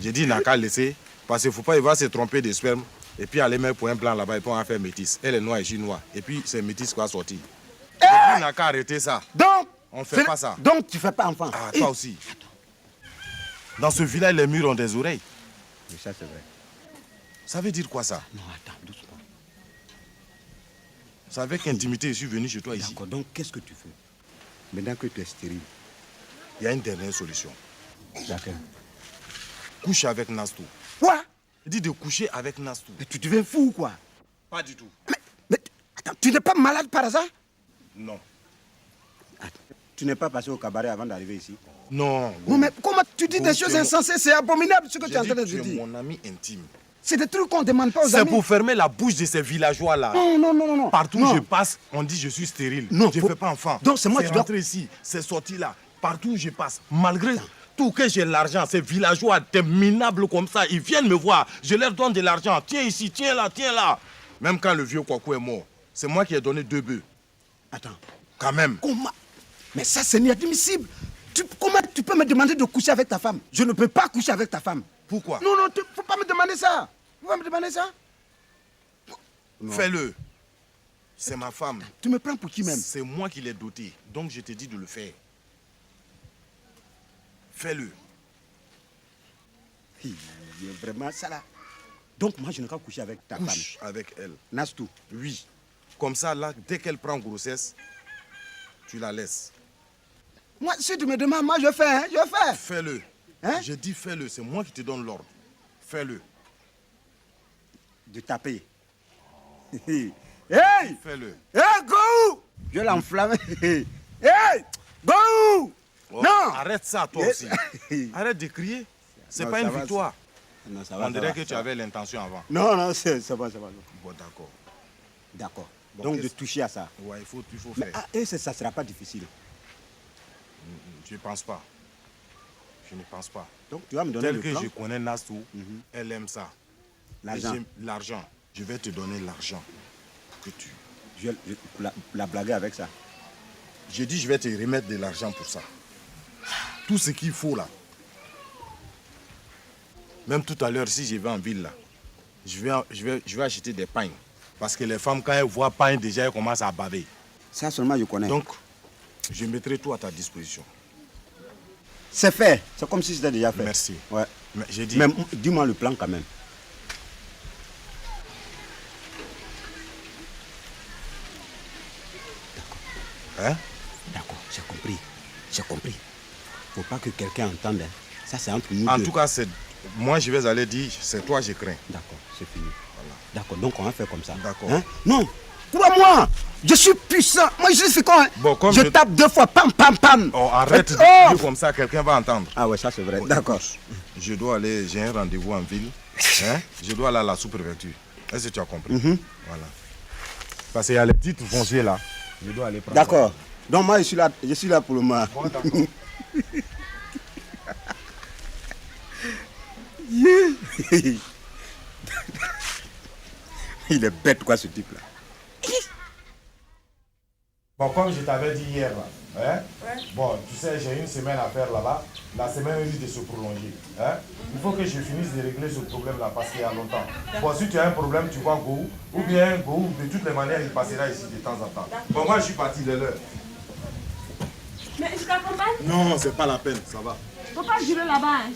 J'ai dit il n'a qu'à laisser, parce qu'il ne faut pas, il va se tromper de sperme. Et puis aller mettre pour un plan là-bas et puis on va faire métis. Elle est noire et je suis noire. Et puis c'est métis qui va sortir. Il n'a qu'à arrêter ça. Donc, on ne fait pas ça. Donc tu ne fais pas enfant. Ah, toi aussi. Dans ce village, les murs ont des oreilles. Mais ça, c'est vrai. Ça veut dire quoi ça? Non, attends, doucement. C'est avec intimité que je suis venu chez toi ici. D'accord, donc qu'est-ce que tu fais? Maintenant que tu es stérile. Il y a une dernière solution. Laquelle? Couche avec Nastou. Quoi? Il dit de coucher avec Nastou. Mais tu deviens fou ou quoi? Pas du tout. Mais attends, tu n'es pas malade par hasard? Non. Attends, tu n'es pas passé au cabaret avant d'arriver ici? Non. Non, mais comment tu dis des choses insensées? C'est abominable ce que tu es en train de dire. dire. Tu es mon ami intime. C'est des trucs qu'on ne demande pas aux amis. C'est pour fermer la bouche de ces villageois-là. Non. Partout non. où je passe, on dit je suis stérile. Non, je ne fais pas enfant. Donc c'est moi qui dois... rentré ici, c'est sorti là. Partout où je passe, malgré tout que j'ai l'argent, ces villageois, des minables comme ça, ils viennent me voir. Je leur donne de l'argent. Tiens ici, tiens là, tiens là. Même quand le vieux Kwaku est mort, c'est moi qui ai donné 2 bœufs. Attends. Quand même. Comment? Mais ça, c'est inadmissible. Comment tu peux me demander de coucher avec ta femme? Je ne peux pas coucher avec ta femme. Pourquoi? Non, il ne faut pas me demander ça. Faut pas me demander ça. Fais-le. C'est ma femme. Tu me prends pour qui même? C'est moi qui l'ai doté. Donc je te dis de le faire. Fais-le. Il est vraiment ça là. Donc moi, je ne peux pas coucher avec ta femme. Couche avec elle. Nastou. Oui. Comme ça, là, dès qu'elle prend grossesse, tu la laisses. Moi, si tu me demandes, moi, je fais, hein, je fais. Fais-le. Hein? Je dis fais-le. C'est moi qui te donne l'ordre. Fais-le. De taper. Hey! Fais-le. Hey, go! Je vais l'enflammer. Hey! Go! Oh, non! Arrête ça, toi aussi. Arrête de crier. C'est pas une victoire. Non, ça va, on dirait que tu avais l'intention avant. Non, c'est bon. Bon, d'accord. D'accord. Bon, donc de toucher à ça. Ouais, il faut faire. Et ça ne sera pas difficile. Je ne pense pas. Je ne pense pas. Donc tu vas me donner le plan. Tel que je connais Nastou, elle aime ça. L'argent. L'argent. Je vais te donner l'argent que tu... Je vais la blaguer avec ça. J'ai dit je vais te remettre de l'argent pour ça. Tout ce qu'il faut là. Même tout à l'heure, si je vais en ville là, je vais acheter des pagnes. Parce que les femmes, quand elles voient pagnes, déjà, elles commencent à baver. Ça seulement, je connais. Donc, je mettrai tout à ta disposition. C'est fait. C'est comme si c'était déjà fait. Merci. Ouais. Mais j'ai dit... Mais dis-moi le plan quand même. D'accord. Hein? D'accord, j'ai compris. Faut pas que quelqu'un entende. Hein. Ça, c'est entre nous deux. En tout cas, moi, je vais aller dire, c'est toi, je crains. D'accord, c'est fini. Voilà. D'accord, donc on va faire comme ça. D'accord. Hein? Non, crois-moi, je suis puissant. Moi, je suis fécond. Hein. Bon, comme je tape 2 fois, pam, pam, pam. Oh, arrête de dire comme ça, quelqu'un va entendre. Ah ouais, ça c'est vrai. Bon, d'accord. Je dois aller, j'ai un rendez-vous en ville. Hein? Je dois aller à la sous-préfecture. Est-ce que tu as compris? Voilà. Parce qu'il y a les petites fonciers là. Je dois aller prendre. D'accord. Donc moi, je suis là pour le moment. Bon, d'accord. Il est bête quoi ce type là. Bon, comme je t'avais dit hier là, hein? Ouais. Bon, tu sais, j'ai une semaine à faire là-bas. La semaine risque de se prolonger. Hein? Il faut que je finisse de régler ce problème là parce qu'il y a longtemps. Bon, si tu as un problème, tu vois Gou, ou bien Gou, de toutes les manières, il passera ici de temps en temps. Bon, moi je suis parti de l'heure. Mais je t'accompagne? Non, c'est pas la peine, ça va. Je peux pas jurer là-bas. Hein.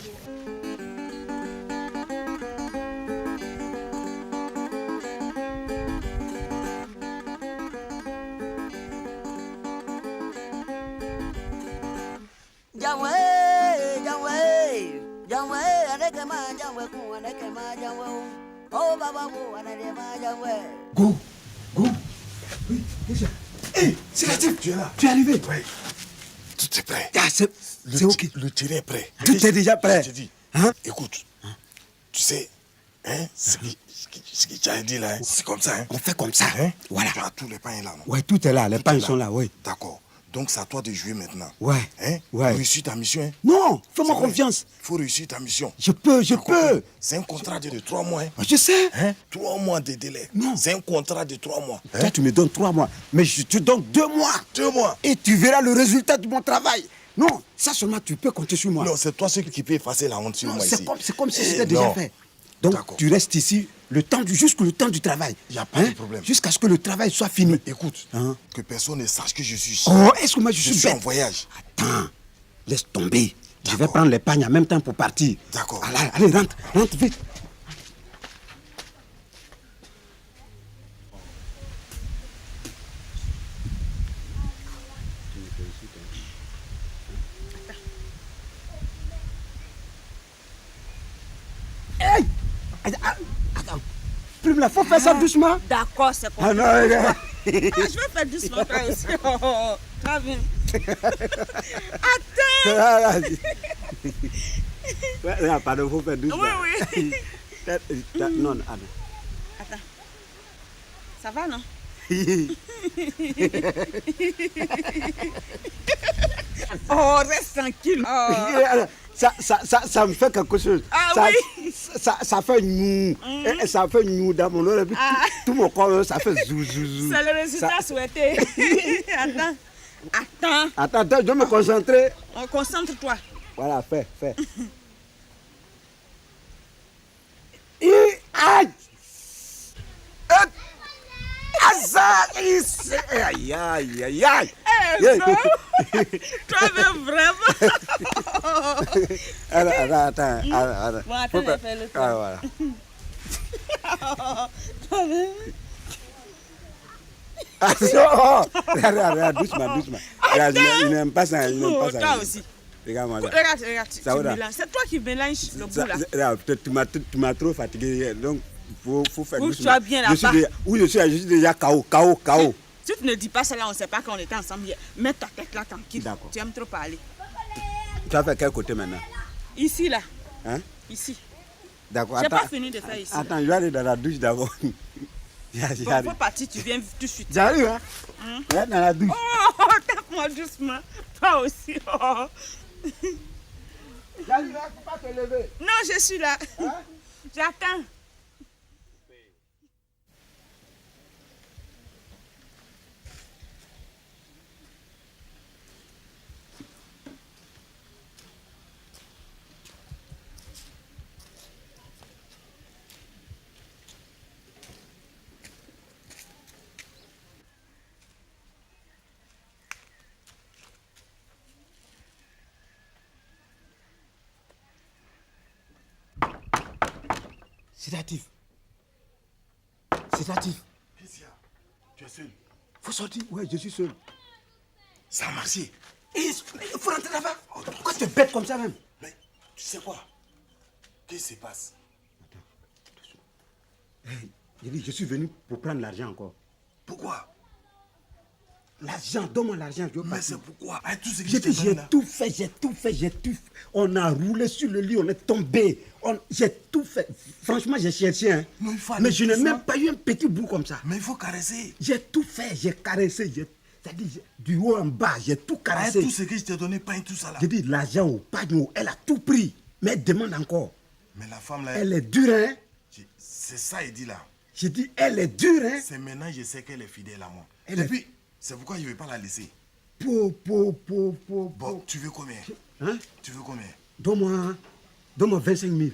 Go. Oui, déjà. Hé, c'est la type. Tu es là. Tu es arrivé. Oui. Tout est prêt. Ah, c'est ok. Le tiré est prêt. Tout est déjà prêt. Je te dis, hein? écoute, tu sais, Hein? Ce que tu as dit là, hein? C'est comme ça. Hein? On fait comme ça. Hein? Voilà. Tu as tous les pains là, non? Ouais, tout est là. Les pains sont là, oui. D'accord. Donc c'est à toi de jouer maintenant. Ouais. Hein? Ouais. Réussir ta mission. Hein? Non, fais-moi confiance. Il faut réussir ta mission. Je peux. C'est un contrat de 3 mois. Hein? Je sais. Hein? 3 mois de délai. Non. C'est un contrat de 3 mois. Hein? Toi, tu me donnes 3 mois. Mais je te donne 2 mois. 2 mois. Et tu verras le résultat de mon travail. Non, ça seulement, tu peux compter sur moi. Non, c'est toi qui peux effacer la honte sur moi ici. C'est comme si c'était déjà fait. Donc, tu restes ici jusqu'au temps du travail. Il n'y a pas de problème. Jusqu'à ce que le travail soit fini. Mais écoute, que personne ne sache que je suis ici. Oh, est-ce que moi je suis en bête? voyage. Attends, laisse tomber. Je vais prendre les pagnes en même temps pour partir. D'accord. Allez, rentre vite. Hey! Attends. Plume là, faut faire ça doucement. D'accord, c'est comme ça. Je vais faire doucement toi aussi. Très bien. Attends. Ouais, pardon, faut faire doucement. Oui. Non, Attends. Ça va, non? Oh, reste tranquille. Oh. Ça me fait quelque chose. Ah oui. Ça fait nous. Ça fait nous dans mon oreille. Tout mon corps, ça fait zou. C'est le résultat souhaité. Attends, je dois me concentrer. Concentre-toi. Voilà, fais. Aïe. Toi même vraiment. Attends. Bon, attends, fais le temps. Voilà. Regarde, doucement. Il n'aime pas ça. Toi aussi. Regarde-moi ça. Regarde, tu mélanges. C'est toi qui mélanges le goût là. Tu m'as trop fatigué, donc faut faire doucement. Tu sois bien là-bas. Je suis déjà KO. Si tu ne dis pas cela, on ne sait pas qu'on était ensemble hier. Mets ta tête là tranquille. D'accord. Tu aimes trop parler. Tu vas faire quel côté maintenant? Ici là. Hein? Ici. D'accord. J'ai pas fini de faire ici. Attends, je vais aller dans la douche d'abord. Bon, faut partir, tu viens tout de suite. J'arrive, hein? Ouais, dans la douche. Oh, tape-moi doucement. Toi aussi. Oh. J'arrive, faut pas te lever. Non, je suis là. Hein? J'attends. Sédatif. Qu'est-ce qu'il y a? Tu es seul? Faut sortir. Ouais, je suis seul. Ça a marché. Il faut rentrer là-bas. Pourquoi tu es bête comme ça même? Mais tu sais quoi? Qu'est-ce qui se passe? Attends. Je suis venu pour prendre l'argent encore. Pourquoi? L'argent, donne-moi l'argent. Mais c'est pourquoi? Tout ce que j'ai tout fait. On a roulé sur le lit, on est tombé. J'ai tout fait. Franchement, j'ai cherché. Hein. Non, mais je n'ai même pas eu un petit bout comme ça. Mais il faut caresser. J'ai tout fait, j'ai caressé. C'est-à-dire, du haut en bas, j'ai tout caressé. Tout ce que je t'ai donné, pas tout ça là. J'ai dit, l'argent au pagnon, elle a tout pris. Mais elle demande encore. Mais la femme là. Elle est dure, hein? C'est ça, il dit là. J'ai dit, elle est dure, hein? C'est maintenant je sais qu'elle est fidèle à moi. Et puis, c'est pourquoi je ne vais pas la laisser. Bon, tu veux combien? Hein? Tu veux combien? Donne-moi 25 000.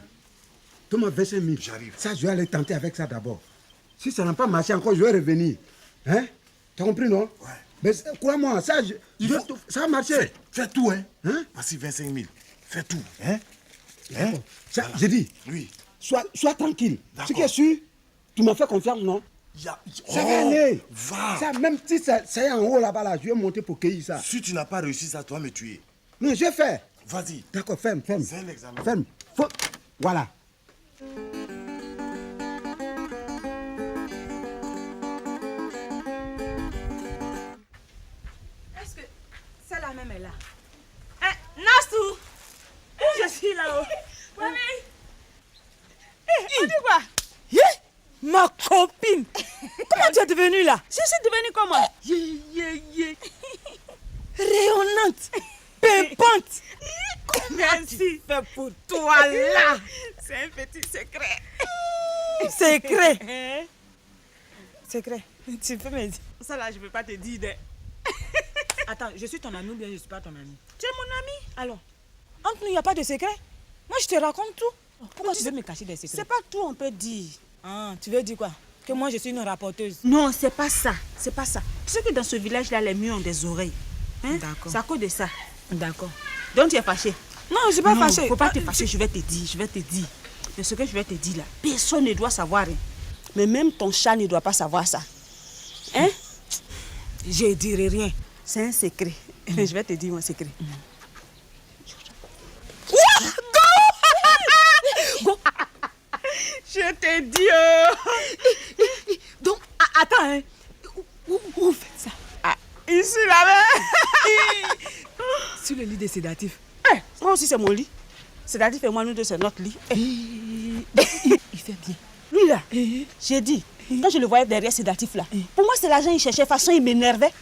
Donne-moi 25 000. J'arrive. Ça, je vais aller tenter avec ça d'abord. Si ça n'a pas marché encore, je vais revenir. Hein? Tu as compris, non? Ouais. Mais crois-moi, ça va marcher. Fais tout, hein? Hein? Voici 25 000. Fais tout, hein? Ça, j'ai dit. Oui. Sois tranquille. Ce qui est sûr, tu m'as fait confiance, non? Ça va aller. Va. Ça, même si ça est en haut là-bas, là, je vais monter pour cueillir ça. Si tu n'as pas réussi ça, tu vas me tuer. Non, je vais faire. Vas-y. D'accord, ferme. C'est un examen. Ferme. Voilà. Est-ce que celle-là même est là? Hein, Nastou! Je suis là-haut. Mamie! On dit quoi? devenue là? Je suis devenue comment? Rayonnante, pimpante. Merci. Fait pour toi là. C'est un petit secret. Secret. Secret. Tu peux me dire? Ça là, je ne peux pas te dire. Attends, je suis ton ami ou bien je ne suis pas ton ami? Tu es mon ami? Alors, entre nous, il n'y a pas de secret? Moi, je te raconte tout. Pourquoi tu veux me cacher des secrets? C'est pas tout, on peut dire. Ah, tu veux dire quoi? Que moi, je suis une rapporteuse? Non, c'est pas ça. C'est pas ça. Tu sais que dans ce village-là, les murs ont des oreilles. Hein? D'accord. C'est à cause de ça. D'accord. Donc tu es fâché? Non, je ne suis pas Non, fâchée. Faut pas te fâcher, je vais te dire. Mais ce que je vais te dire là, personne ne doit savoir. Hein. Mais même ton chat ne doit pas savoir ça. Hein? Je ne dirai rien. C'est un secret. Je vais te dire un secret. Go! Je te dis. Donc, attends, hein. Où faites ça? Ici, là-bas. Sur le lit des sédatifs. Moi aussi, c'est mon lit. Sédatif et moi, nous deux, c'est notre lit. Il fait bien. Lui, là, j'ai dit, quand je le voyais derrière sédatif, là, pour moi, c'est l'argent qu'il cherchait. De toute façon, il m'énervait.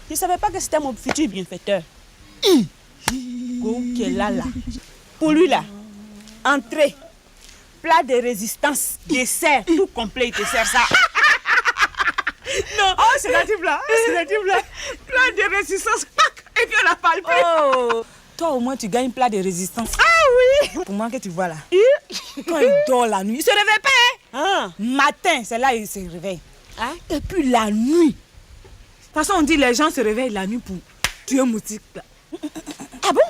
Je ne savais pas que c'était mon futur bienfaiteur. Go, qui est là. Pour lui, là, entrée, plat de résistance, dessert, tout complet, il te sert ça. Non, sédatif, là, plat de résistance, et puis on a palpé. Oh, toi, au moins, tu gagnes plat de résistance. Ah oui. Pour moi, que tu vois là. Quand il dort la nuit, il se réveille pas. Hein? Matin, c'est là qu'il se réveille. Hein? Et puis la nuit. De toute façon, on dit les gens se réveillent la nuit pour tuer un moustique. Ah bon?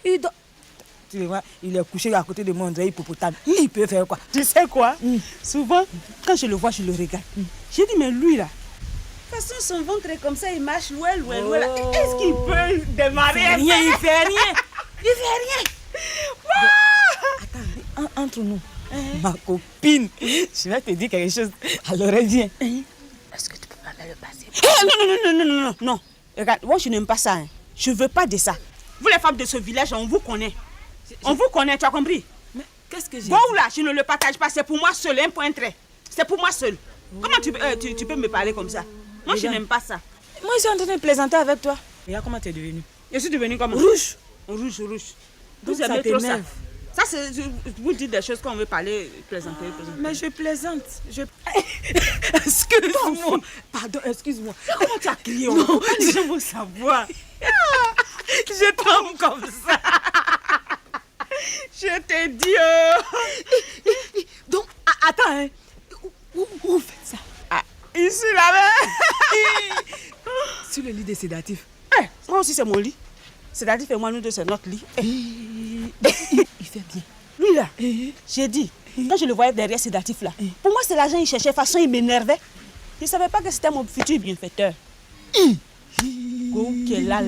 Il dort. Tu le vois, il est couché à côté de moi, on dirait hippopotame. Il peut faire quoi? Tu sais quoi? Souvent, quand je le vois, je le regarde. J'ai dit, mais lui là, de toute façon, son ventre est comme ça, il marche loin. Est-ce qu'il peut démarrer? Il fait rien. Attends, entre nous, ma copine, je vais te dire quelque chose. Alors, viens. Est-ce que tu peux pas me le passer? Non. Regarde, moi, je n'aime pas ça. Hein. Je veux pas de ça. Vous, les femmes de ce village, on vous connaît. On vous connaît, tu as compris? Mais qu'est-ce que j'ai Bon, là, je ne le partage pas. C'est pour moi seul, un point trait. C'est pour moi seul. Comment tu peux me parler comme ça? Moi, je n'aime pas ça. Moi, je suis en train de plaisanter avec toi. Regarde comment tu es devenue. Je suis devenue comment? Rouge. Vous ça aimez trop ça. t'énerve. Ça, c'est vous dites des choses qu'on veut parler, plaisanter. Mais je plaisante. Excuse-moi. Pardon, excuse-moi. Comment tu as crié? Non, les gens vont savoir. Je tremble comme ça. Je te dis. Donc, attends, hein. Où faites ça? Ici, là-bas. Sur le lit des sédatifs. Moi aussi, c'est mon lit. Sédatif et moi, nous deux, c'est notre lit. Il fait bien. Lui, là, j'ai dit, quand je le voyais derrière sédatif, là, pour moi, c'est l'argent qu'il cherchait. De toute façon, il m'énervait. Je ne savais pas que c'était mon futur bienfaiteur. Go, qui est là.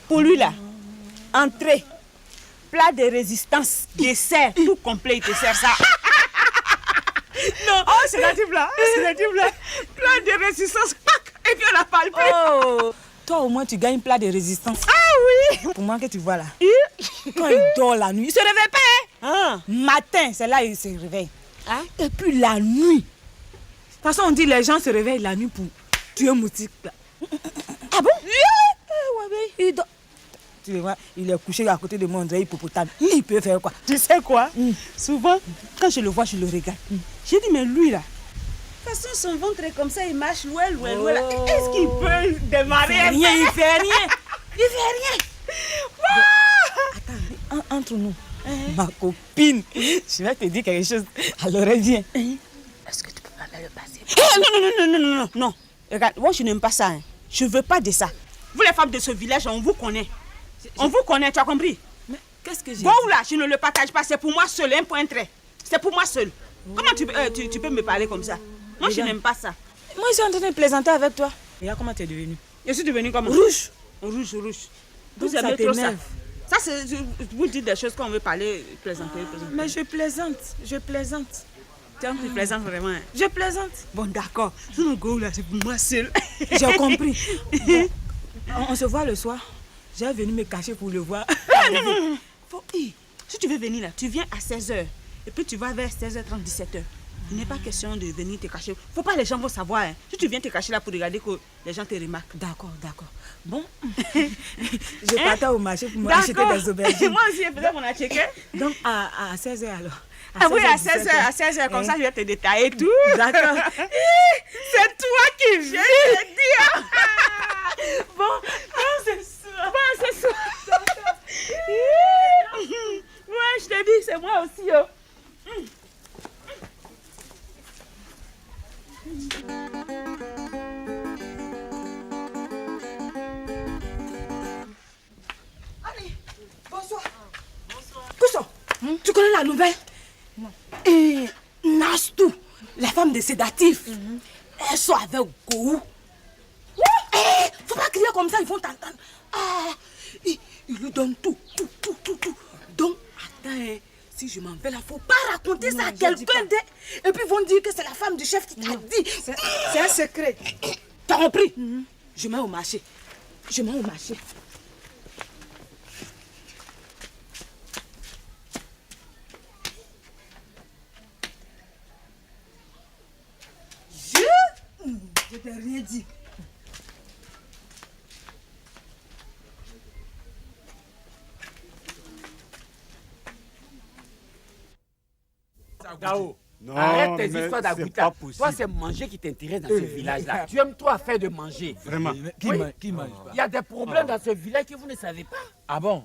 Pour lui, là, entrée, plat de résistance, dessert, tout complet, il te sert ça. Non, sédatif, là, plat de résistance, et puis on a palpé. Oh, toi, au moins, tu gagnes plat de résistance. Ah oui. Pour moi, que tu vois là. Quand il dort la nuit, il se réveille pas. Hein? Matin, c'est là qu'il se réveille. Hein? Et puis la nuit. De toute façon, on dit les gens se réveillent la nuit pour tuer un moustique. Ah bon? Il dort. Tu le vois, il est couché à côté de moi, on dirait hippopotame. Il peut faire quoi? Tu sais quoi? Souvent, quand je le vois, je le regarde. J'ai dit, mais lui là, de toute façon, son ventre est comme ça, il marche loin. Est-ce qu'il peut démarrer? Il fait rien. Attends, entre nous, ma copine, je vais te dire quelque chose. Alors, viens. Est-ce que tu peux pas me le passer? Non. Regarde, moi, je n'aime pas ça. Hein. Je veux pas de ça. Vous, les femmes de ce village, on vous connaît. On vous connaît, tu as compris? Mais qu'est-ce que j'ai Bon, là, je ne le partage pas. C'est pour moi seul, un point trait. C'est pour moi seul. Comment tu peux me parler comme ça? Moi, je n'aime pas ça. Moi, je suis en train de plaisanter avec toi. Regarde comment tu es devenue. Je suis devenue comment? Rouge. Vous aimez trop ça. Ça, c'est vous dites des choses qu'on veut parler, plaisanter. Mais je plaisante. Tu plaisantes vraiment. Hein? Je plaisante. Bon, d'accord. Sinon, go là, c'est pour moi seul. J'ai compris. Bon, on se voit le soir. J'ai venu me cacher pour le voir. Si tu veux venir là, tu viens à 16h. Et puis tu vas vers 16h30, 17h. Il n'est pas question de venir te cacher. Faut pas, les gens vont savoir. Hein. Si tu viens te cacher là pour regarder que les gens te remarquent. D'accord. Bon, je partais au marché pour m'acheter des aubergines. Moi aussi, peut-être qu'on a checké. Donc, à 16h alors. Oui, à 16h, comme ça, je vais te détailler tout. D'accord. C'est toi qui viens, je te dis. Bon, c'est ça. Ouais, je te dis, c'est moi aussi. Allez, bonsoir. Kousson, tu connais la nouvelle? Non. Et Nastou, la femme de sédatif, elle sort avec Gou. Faut pas crier comme ça, ils vont t'entendre. Il lui donne tout. Donc, attends, si je m'en vais là, faut pas raconter ça à quelqu'un. Et puis ils vont dire que c'est la femme du chef qui t'a dit. C'est un secret. T'as compris? Je mets au marché. Je t'ai rien dit. Dao, Non, arrête tes mais histoires c'est d'Agouta. pas possible. Toi, c'est manger qui t'intéresse dans ce village-là. Tu aimes trop faire de manger. Vraiment. Qui mange pas? Il y a des problèmes dans ce village que vous ne savez pas. Ah bon?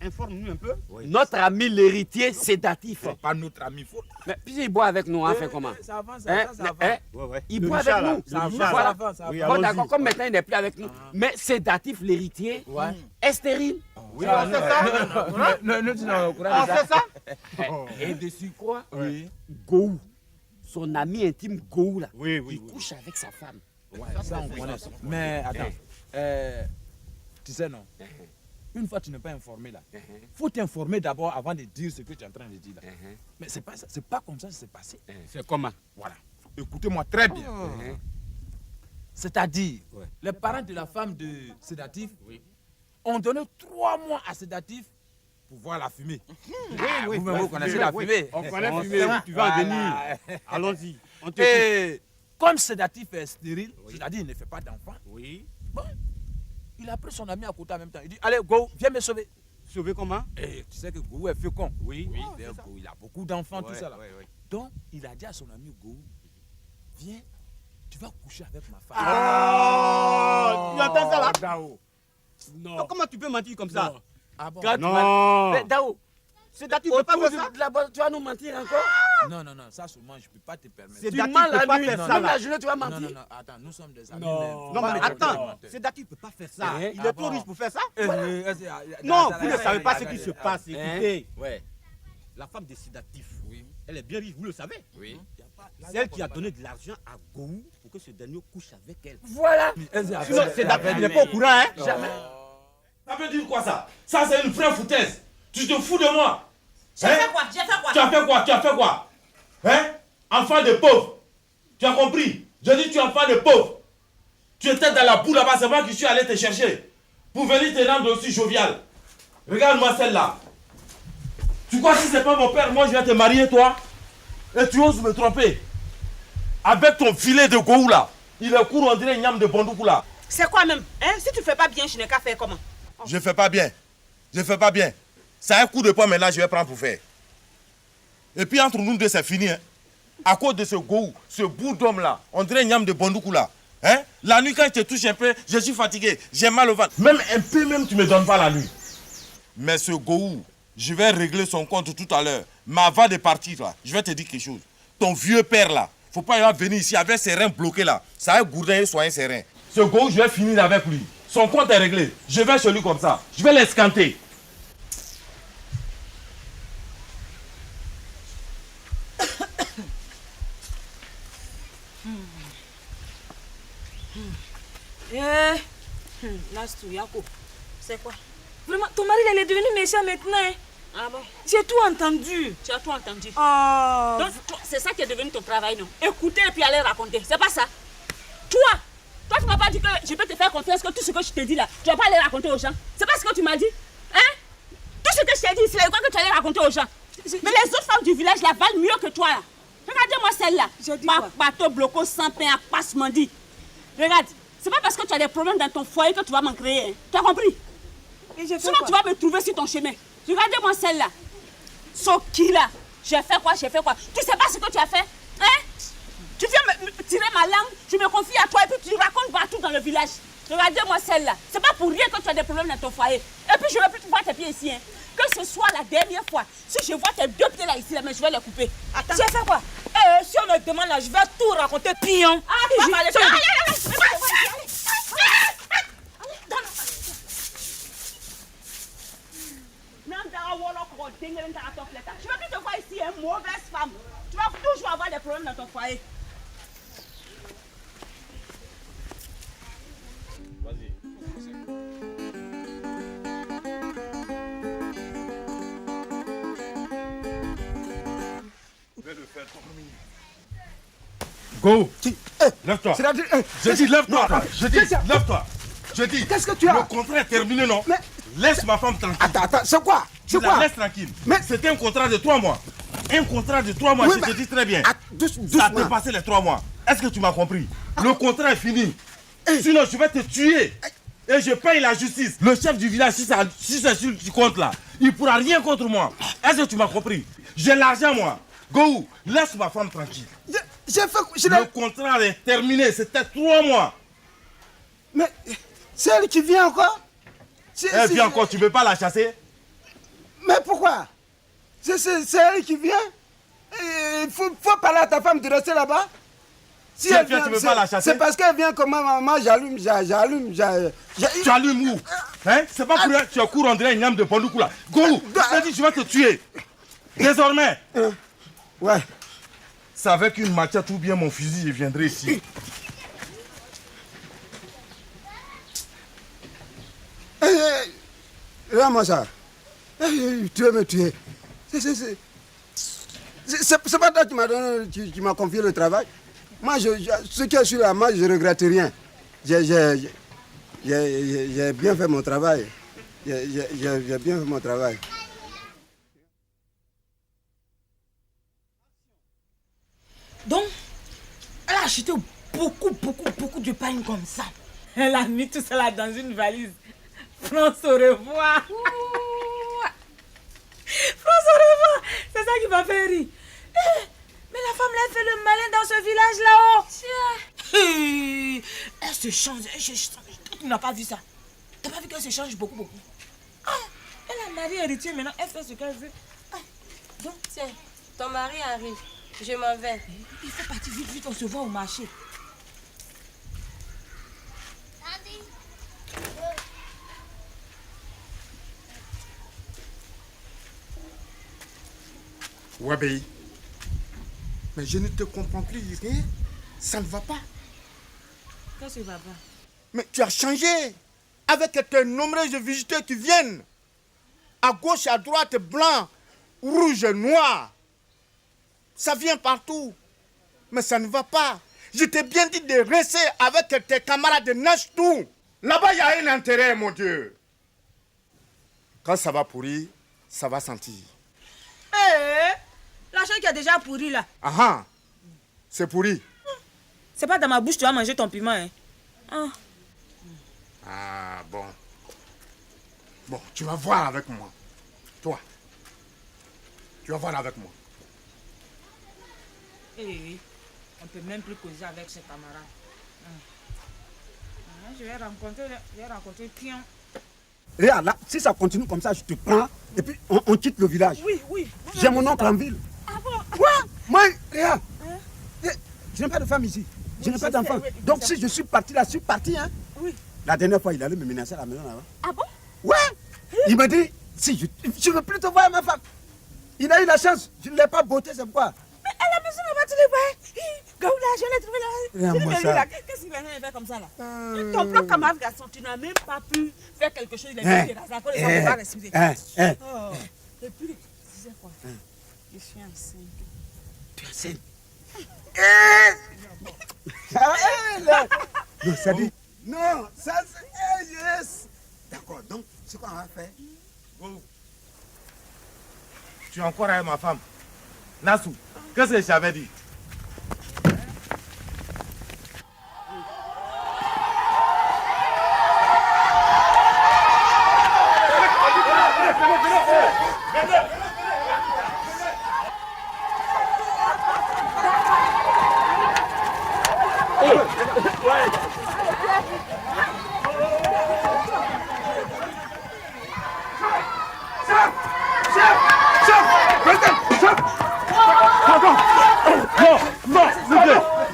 Informe-nous un peu. Notre ami l'héritier sédatif. C'est pas notre ami, faut. Mais puis il boit avec nous, hein, fait comment? Ça avance, Hein? ça avance. Ouais. Il Le boit Richard, avec là. nous. Ça avance, Voilà. ça avance, ça avance. Oui, Bon, allons-y. d'accord, comme maintenant il n'est plus avec nous. Mais sédatif, l'héritier, est stérile. Oui, Ah, c'est ça? Nous sommes au courant de ça. c'est ça? Et de surcroît, Oui. Gou, son ami intime Gou, là, Oui. il couche avec sa femme. Ouais, ça on connaît. Mais attends, tu sais non, une fois tu n'es pas informé là, faut t'informer d'abord avant de dire ce que tu es en train de dire là. Mais c'est pas ça, c'est pas comme ça que c'est passé. C'est comment? Voilà. Écoutez-moi très bien. C'est-à-dire, les parents de la femme de Sédatif ont donné 3 mois à Sédatif pour voir la fumée. Vous-même, vous connaissez la fumée. On connaît la fumée, tu vas en venir. Allons-y. On te Et comme Sédatif est stérile, c'est-à-dire il ne fait pas d'enfant, bon, il a pris son ami à côté en même temps. Il dit, allez, Go, viens me sauver. sauver comment? Et tu sais que Go est fécond. Oui. Go, il a beaucoup d'enfants, tout ça là. Ouais. Donc, il a dit à son ami Go, viens, tu vas coucher avec ma femme. Ah, tu entends ça là? Dao. Non. Donc, comment tu peux mentir comme ça? Ah bon? Non. Mais Dao, Sédatif, tu peux pas faire ça? tu vas nous mentir encore? Non, ça seulement, je ne peux pas te permettre. C'est Tu Sédatif mens peut la pas nuit, faire ça, même là. la journée tu vas mentir. Non, attends, nous sommes des amis. Non, mais mais attends, Sédatif peut pas faire ça. Hein? Il est trop riche pour faire ça. Non, Non, vous ne savez pas ce qui se passe. Hein? Écoutez, Ouais. la femme de Sédatif, elle est bien riche, vous le savez. Oui. C'est elle qui a donné de l'argent à Gou pour que ce dernier couche avec elle. Voilà. Sinon, Sédatif n'est pas au courant, hein? Jamais. Ça veut dire quoi ça? Ça c'est une vraie foutaise. Tu te fous de moi? J'ai fait quoi? Tu as fait quoi? Hein? Enfant de pauvre. Tu as compris? Je dis tu es enfant de pauvre. Tu étais dans la boue là-bas, c'est moi qui suis allé te chercher. Pour venir te rendre aussi jovial. Regarde-moi celle-là. Tu crois que si c'est pas mon père, moi je vais te marier toi? Et tu oses me tromper? Avec ton filet de Gou là. Il est court, on dirait une yam de Bondoukou là. C'est quoi même? Hein? Si tu fais pas bien, je n'ai qu'à faire comment? Je fais pas bien. C'est un coup de poing maintenant, je vais prendre pour faire. Et puis entre nous deux, c'est fini. Hein. À cause de ce Gou, ce bout d'homme là, on dirait une yam de Bondoukou là. Hein? La nuit, quand je te touche un peu, je suis fatigué, j'ai mal au ventre. Même un peu, même tu me donnes pas la nuit. Mais ce Gou, je vais régler son compte tout à l'heure. Mais avant de partir là, je vais te dire quelque chose. Ton vieux père là, faut pas y avoir venir ici avec ses reins bloqués là. Ça va gourder et soigner ses reins. Ce Gou, je vais finir avec lui. Son compte est réglé. Je vais chez lui comme ça. Je vais l'escanter. Nastou, Yako, c'est quoi? Vraiment, ton mari, il est devenu méchant maintenant. Hein? Ah bon? J'ai tout entendu. Tu as tout entendu. Oh. Donc, c'est ça qui est devenu ton travail, non? Écouter et puis aller raconter. C'est pas ça? Toi, tu m'as pas dit que je peux te faire confiance, que tout ce que je te dis là, tu vas pas aller raconter aux gens. C'est pas ce que tu m'as dit? Hein? Tout ce que je t'ai dit, c'est quoi que tu allais raconter aux gens? Mais les autres femmes du village là valent mieux que toi là. Regardez-moi celle-là. Bateau bloco sans pain à passe mandi. Regarde, c'est pas parce que tu as des problèmes dans ton foyer que tu vas m'en créer. Hein. Tu as compris? Sinon tu vas me trouver sur ton chemin. Regardez-moi celle-là. Soki là. J'ai fait quoi? Tu sais pas ce que tu as fait? Hein? Tu viens me tirer ma langue, je me confie à toi et puis tu racontes partout dans le village. Regardez-moi celle-là. C'est pas pour rien que tu as des problèmes dans ton foyer. Et puis je ne vais plus voir tes pieds ici. Hein. Que ce soit la dernière fois. Si je vois tes 2 pieds là ici, là, mais je vais les couper. Attends. J'ai fait quoi? Si on me demande là, je vais tout raconter pion. Ah, tu vas m'aller faire. Je ne vais plus te voir ici, hein, mauvaise femme. Tu vas toujours avoir des problèmes dans ton foyer. Vas-y. Je vais le faire terminer. Go. Lève-toi. Je dis lève-toi. Je dis lève-toi. Je dis. Qu'est-ce que tu as? Le contrat est terminé, non? Mais... Laisse ma femme tranquille. Attends, c'est quoi? Tu la laisses tranquille. Mais c'était un contrat de 3 mois. Un contrat de 3 mois, oui, je te dis très bien. Ça a dépassé les 3 mois. Est-ce que tu m'as compris? Le contrat est fini. Sinon, je vais te tuer. Et je paye la justice. Le chef du village, si c'est sur du compte là, il ne pourra rien contre moi. Est-ce que tu m'as compris? J'ai l'argent, moi. Go, laisse ma femme tranquille. Le contrat est terminé. C'était 3 mois. Mais c'est elle qui vient encore? Elle vient encore, tu ne veux pas la chasser? Mais pourquoi? C'est elle qui vient? Il faut parler à ta femme de rester là-bas? Si elle vient, tu ne veux pas la chasser? C'est parce qu'elle vient que moi j'allume. Tu allumes où? Hein? C'est pas pour tu cours en dirait une âme de Bandoukou là. Go! Je t'ai dit, je vais te tuer. Désormais. Ouais. C'est avec une machette ou bien mon fusil, je viendrai ici. Regarde-moi ça. Tu veux me tuer. C'est pas toi qui m'as confié le travail. Moi, ce que je suis là, moi, je ne regrette rien. J'ai bien fait mon travail. J'ai bien fait mon travail. Donc, elle a acheté beaucoup de pain comme ça. Elle a mis tout cela dans une valise. France, au revoir. France, au revoir. C'est ça qui m'a fait rire. Mais la femme, elle fait le malin dans ce village là-haut. Elle se change. Tu n'as pas vu ça? Tu n'as pas vu qu'elle se change beaucoup. Elle a marié héritier, maintenant elle fait ce qu'elle veut. Donc, tiens, ton mari arrive. Je m'en vais. Il faut partir vite, on se voit au marché. Wabé, mais je ne te comprends plus rien. Ça ne va pas. Qu'est-ce qui va pas? Mais tu as changé. Avec tes nombreux visiteurs qui viennent. À gauche, à droite, blanc, rouge, noir. Ça vient partout. Mais ça ne va pas. Je t'ai bien dit de rester avec tes camarades de nage tout. Là-bas, il y a un intérêt, mon Dieu. Quand ça va pourrir, ça va sentir. L'argent qui a déjà pourri là. Ah, c'est pourri. C'est pas dans ma bouche, tu vas manger ton piment. Hein. Ah, bon. Bon, tu vas voir avec moi. Toi. Tu vas voir avec moi. On peut même plus causer avec ses camarades. Je vais rencontrer Pion. Regarde là, si ça continue comme ça, je te prends et puis on quitte le village. Oui. J'ai mon oncle en ville. Ah bon? Quoi? Moi, regarde. Je n'ai pas de femme ici. Je n'ai pas d'enfant. Donc si je suis parti là, je suis parti. Hein? Oui. La dernière fois, il allait me menacer à la maison là-bas. Ah bon? Ouais. Il m'a dit, si je ne veux plus te voir, ma femme. Il a eu la chance. Je ne l'ai pas beauté, c'est pourquoi. Mais à la maison là-bas, tu les vois. Gaoula, je l'ai trouvé là. Qu'est-ce qu'il vient de faire comme ça là? Ton propre camarade garçon, tu n'as même pas pu faire quelque chose. Il est venu de la les gens ne vont pas respirer. Et puis, tu sais quoi? Je suis enceinte. Tu es enceinte? Non, ça dit. Non, ça c'est. Yes. D'accord, donc ce qu'on va faire. Tu es encore avec ma femme. Nassou. Qu'est-ce que j'avais dit?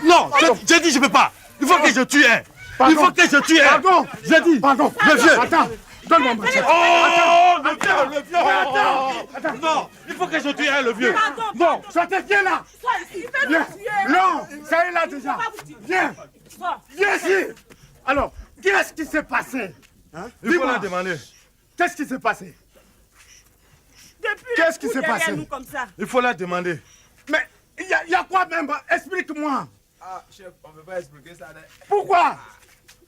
Non, j'ai dit je peux pas. Il faut que je tue un. Il faut que je tue un. Pardon. J'ai dit. Pardon. Le vieux. Attends. Donne-moi ma chef. Oh, le vieux. Attends. Non, il faut que je tue un, le vieux. Non, sortez, viens là. Viens. Non, ça est là déjà. Viens. Viens ici. Alors, qu'est-ce qui s'est passé? Il faut la demander. Qu'est-ce qui s'est passé? Qu'est-ce qui s'est passé? Il faut la demander. Mais il y a quoi même? Explique-moi. Ah, chef, on ne peut pas expliquer ça. Pourquoi?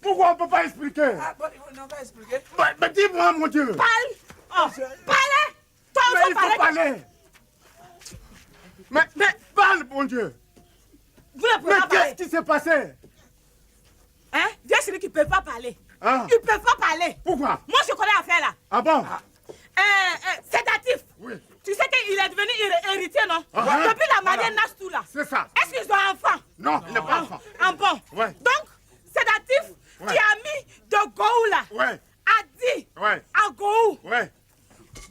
Pourquoi on ne peut pas expliquer? Ah, bon, on n'a pas expliqué. Mais dis-moi, mon Dieu. Parle. Parlez. Toi, Mais il faut parler. Mais parle, mon Dieu. Vous ne pouvez Mais pas parler. qu'est-ce qui s'est passé? Hein? Dieu, c'est lui qui ne peut pas parler. Ah. Il ne peut pas parler. Pourquoi? Moi, je connais l'affaire là. Ah bon? Sédatif. Oui. Tu sais qu'il est devenu héritier, non? Ah. Depuis la mariée Nastou là. C'est ça. Est-ce qu'ils ont un enfant? Non, il n'est pas enfant. Un bon. Ouais. Donc, Sédatif Ouais. qui a mis de Gou là, Ouais. a dit Ouais. à Gou. Ouais.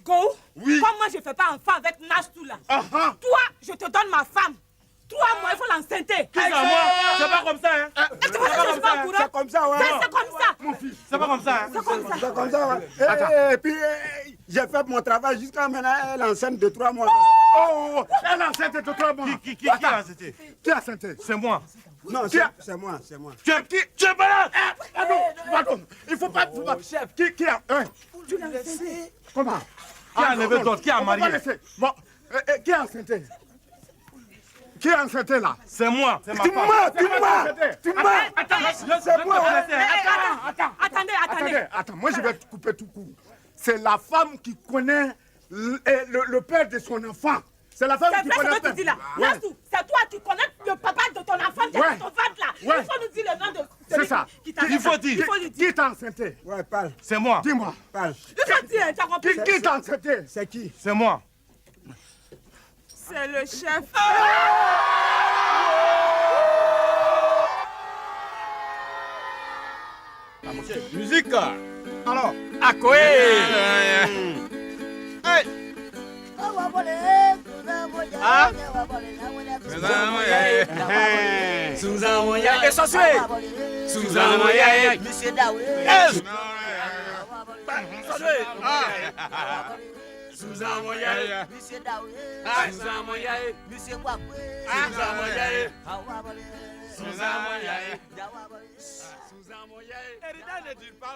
Gou, Oui. comme moi je ne fais pas enfant avec Nastou là. Toi, je te donne ma femme. Toi, moi, il faut l'enceinte. Qui ça, moi? C'est pas comme ça, hein? Et tu vois que je suis pas au courant? C'est comme ça, ouais. C'est comme ça. Mon fils. C'est pas comme ça, hein? C'est comme ça. C'est comme ça, ouais. Et puis, j'ai fait mon travail jusqu'à maintenant, elle est enceinte de 3 mois. Oh, elle a enceinte de 3 mois. Qui a enceinte? Qui a enceinte? C'est moi. Non, c'est moi, c'est moi. Tu es malade. Pardon. Il faut pas. Chef. Qui a. Tu l'as enceinte. Comment? Qui a enlevé d'autres? Qui a On va marié? laisser. Bon, qui a enceinte? Qui est enceinte là? C'est moi. C'est ma Tu femme. m'as, tu m'as. C'est moi. Attendez. Attends, moi je vais te couper tout court. C'est la femme qui connaît le père de son enfant. C'est la femme qui connaît C'est le vrai ce que tu dis là. Ouais. Nastou, c'est toi qui connais le papa de ton enfant qui est Ouais. dans ton ventre là. Ouais. Il faut nous dire le nom de C'est celui ça. qui t'a Il faut dire. Qui t'a enceinte? Ouais, parle, C'est moi. Dis-moi. parle. Il faut dire, tu as compris? Qui t'a enceinte? C'est qui? C'est moi. C'est le chef. Musique. Alors, Akoé. Ah? Monsieur Daoui. Monsieur Daoui. Monsieur Kwakwe. Erida ne dit pas.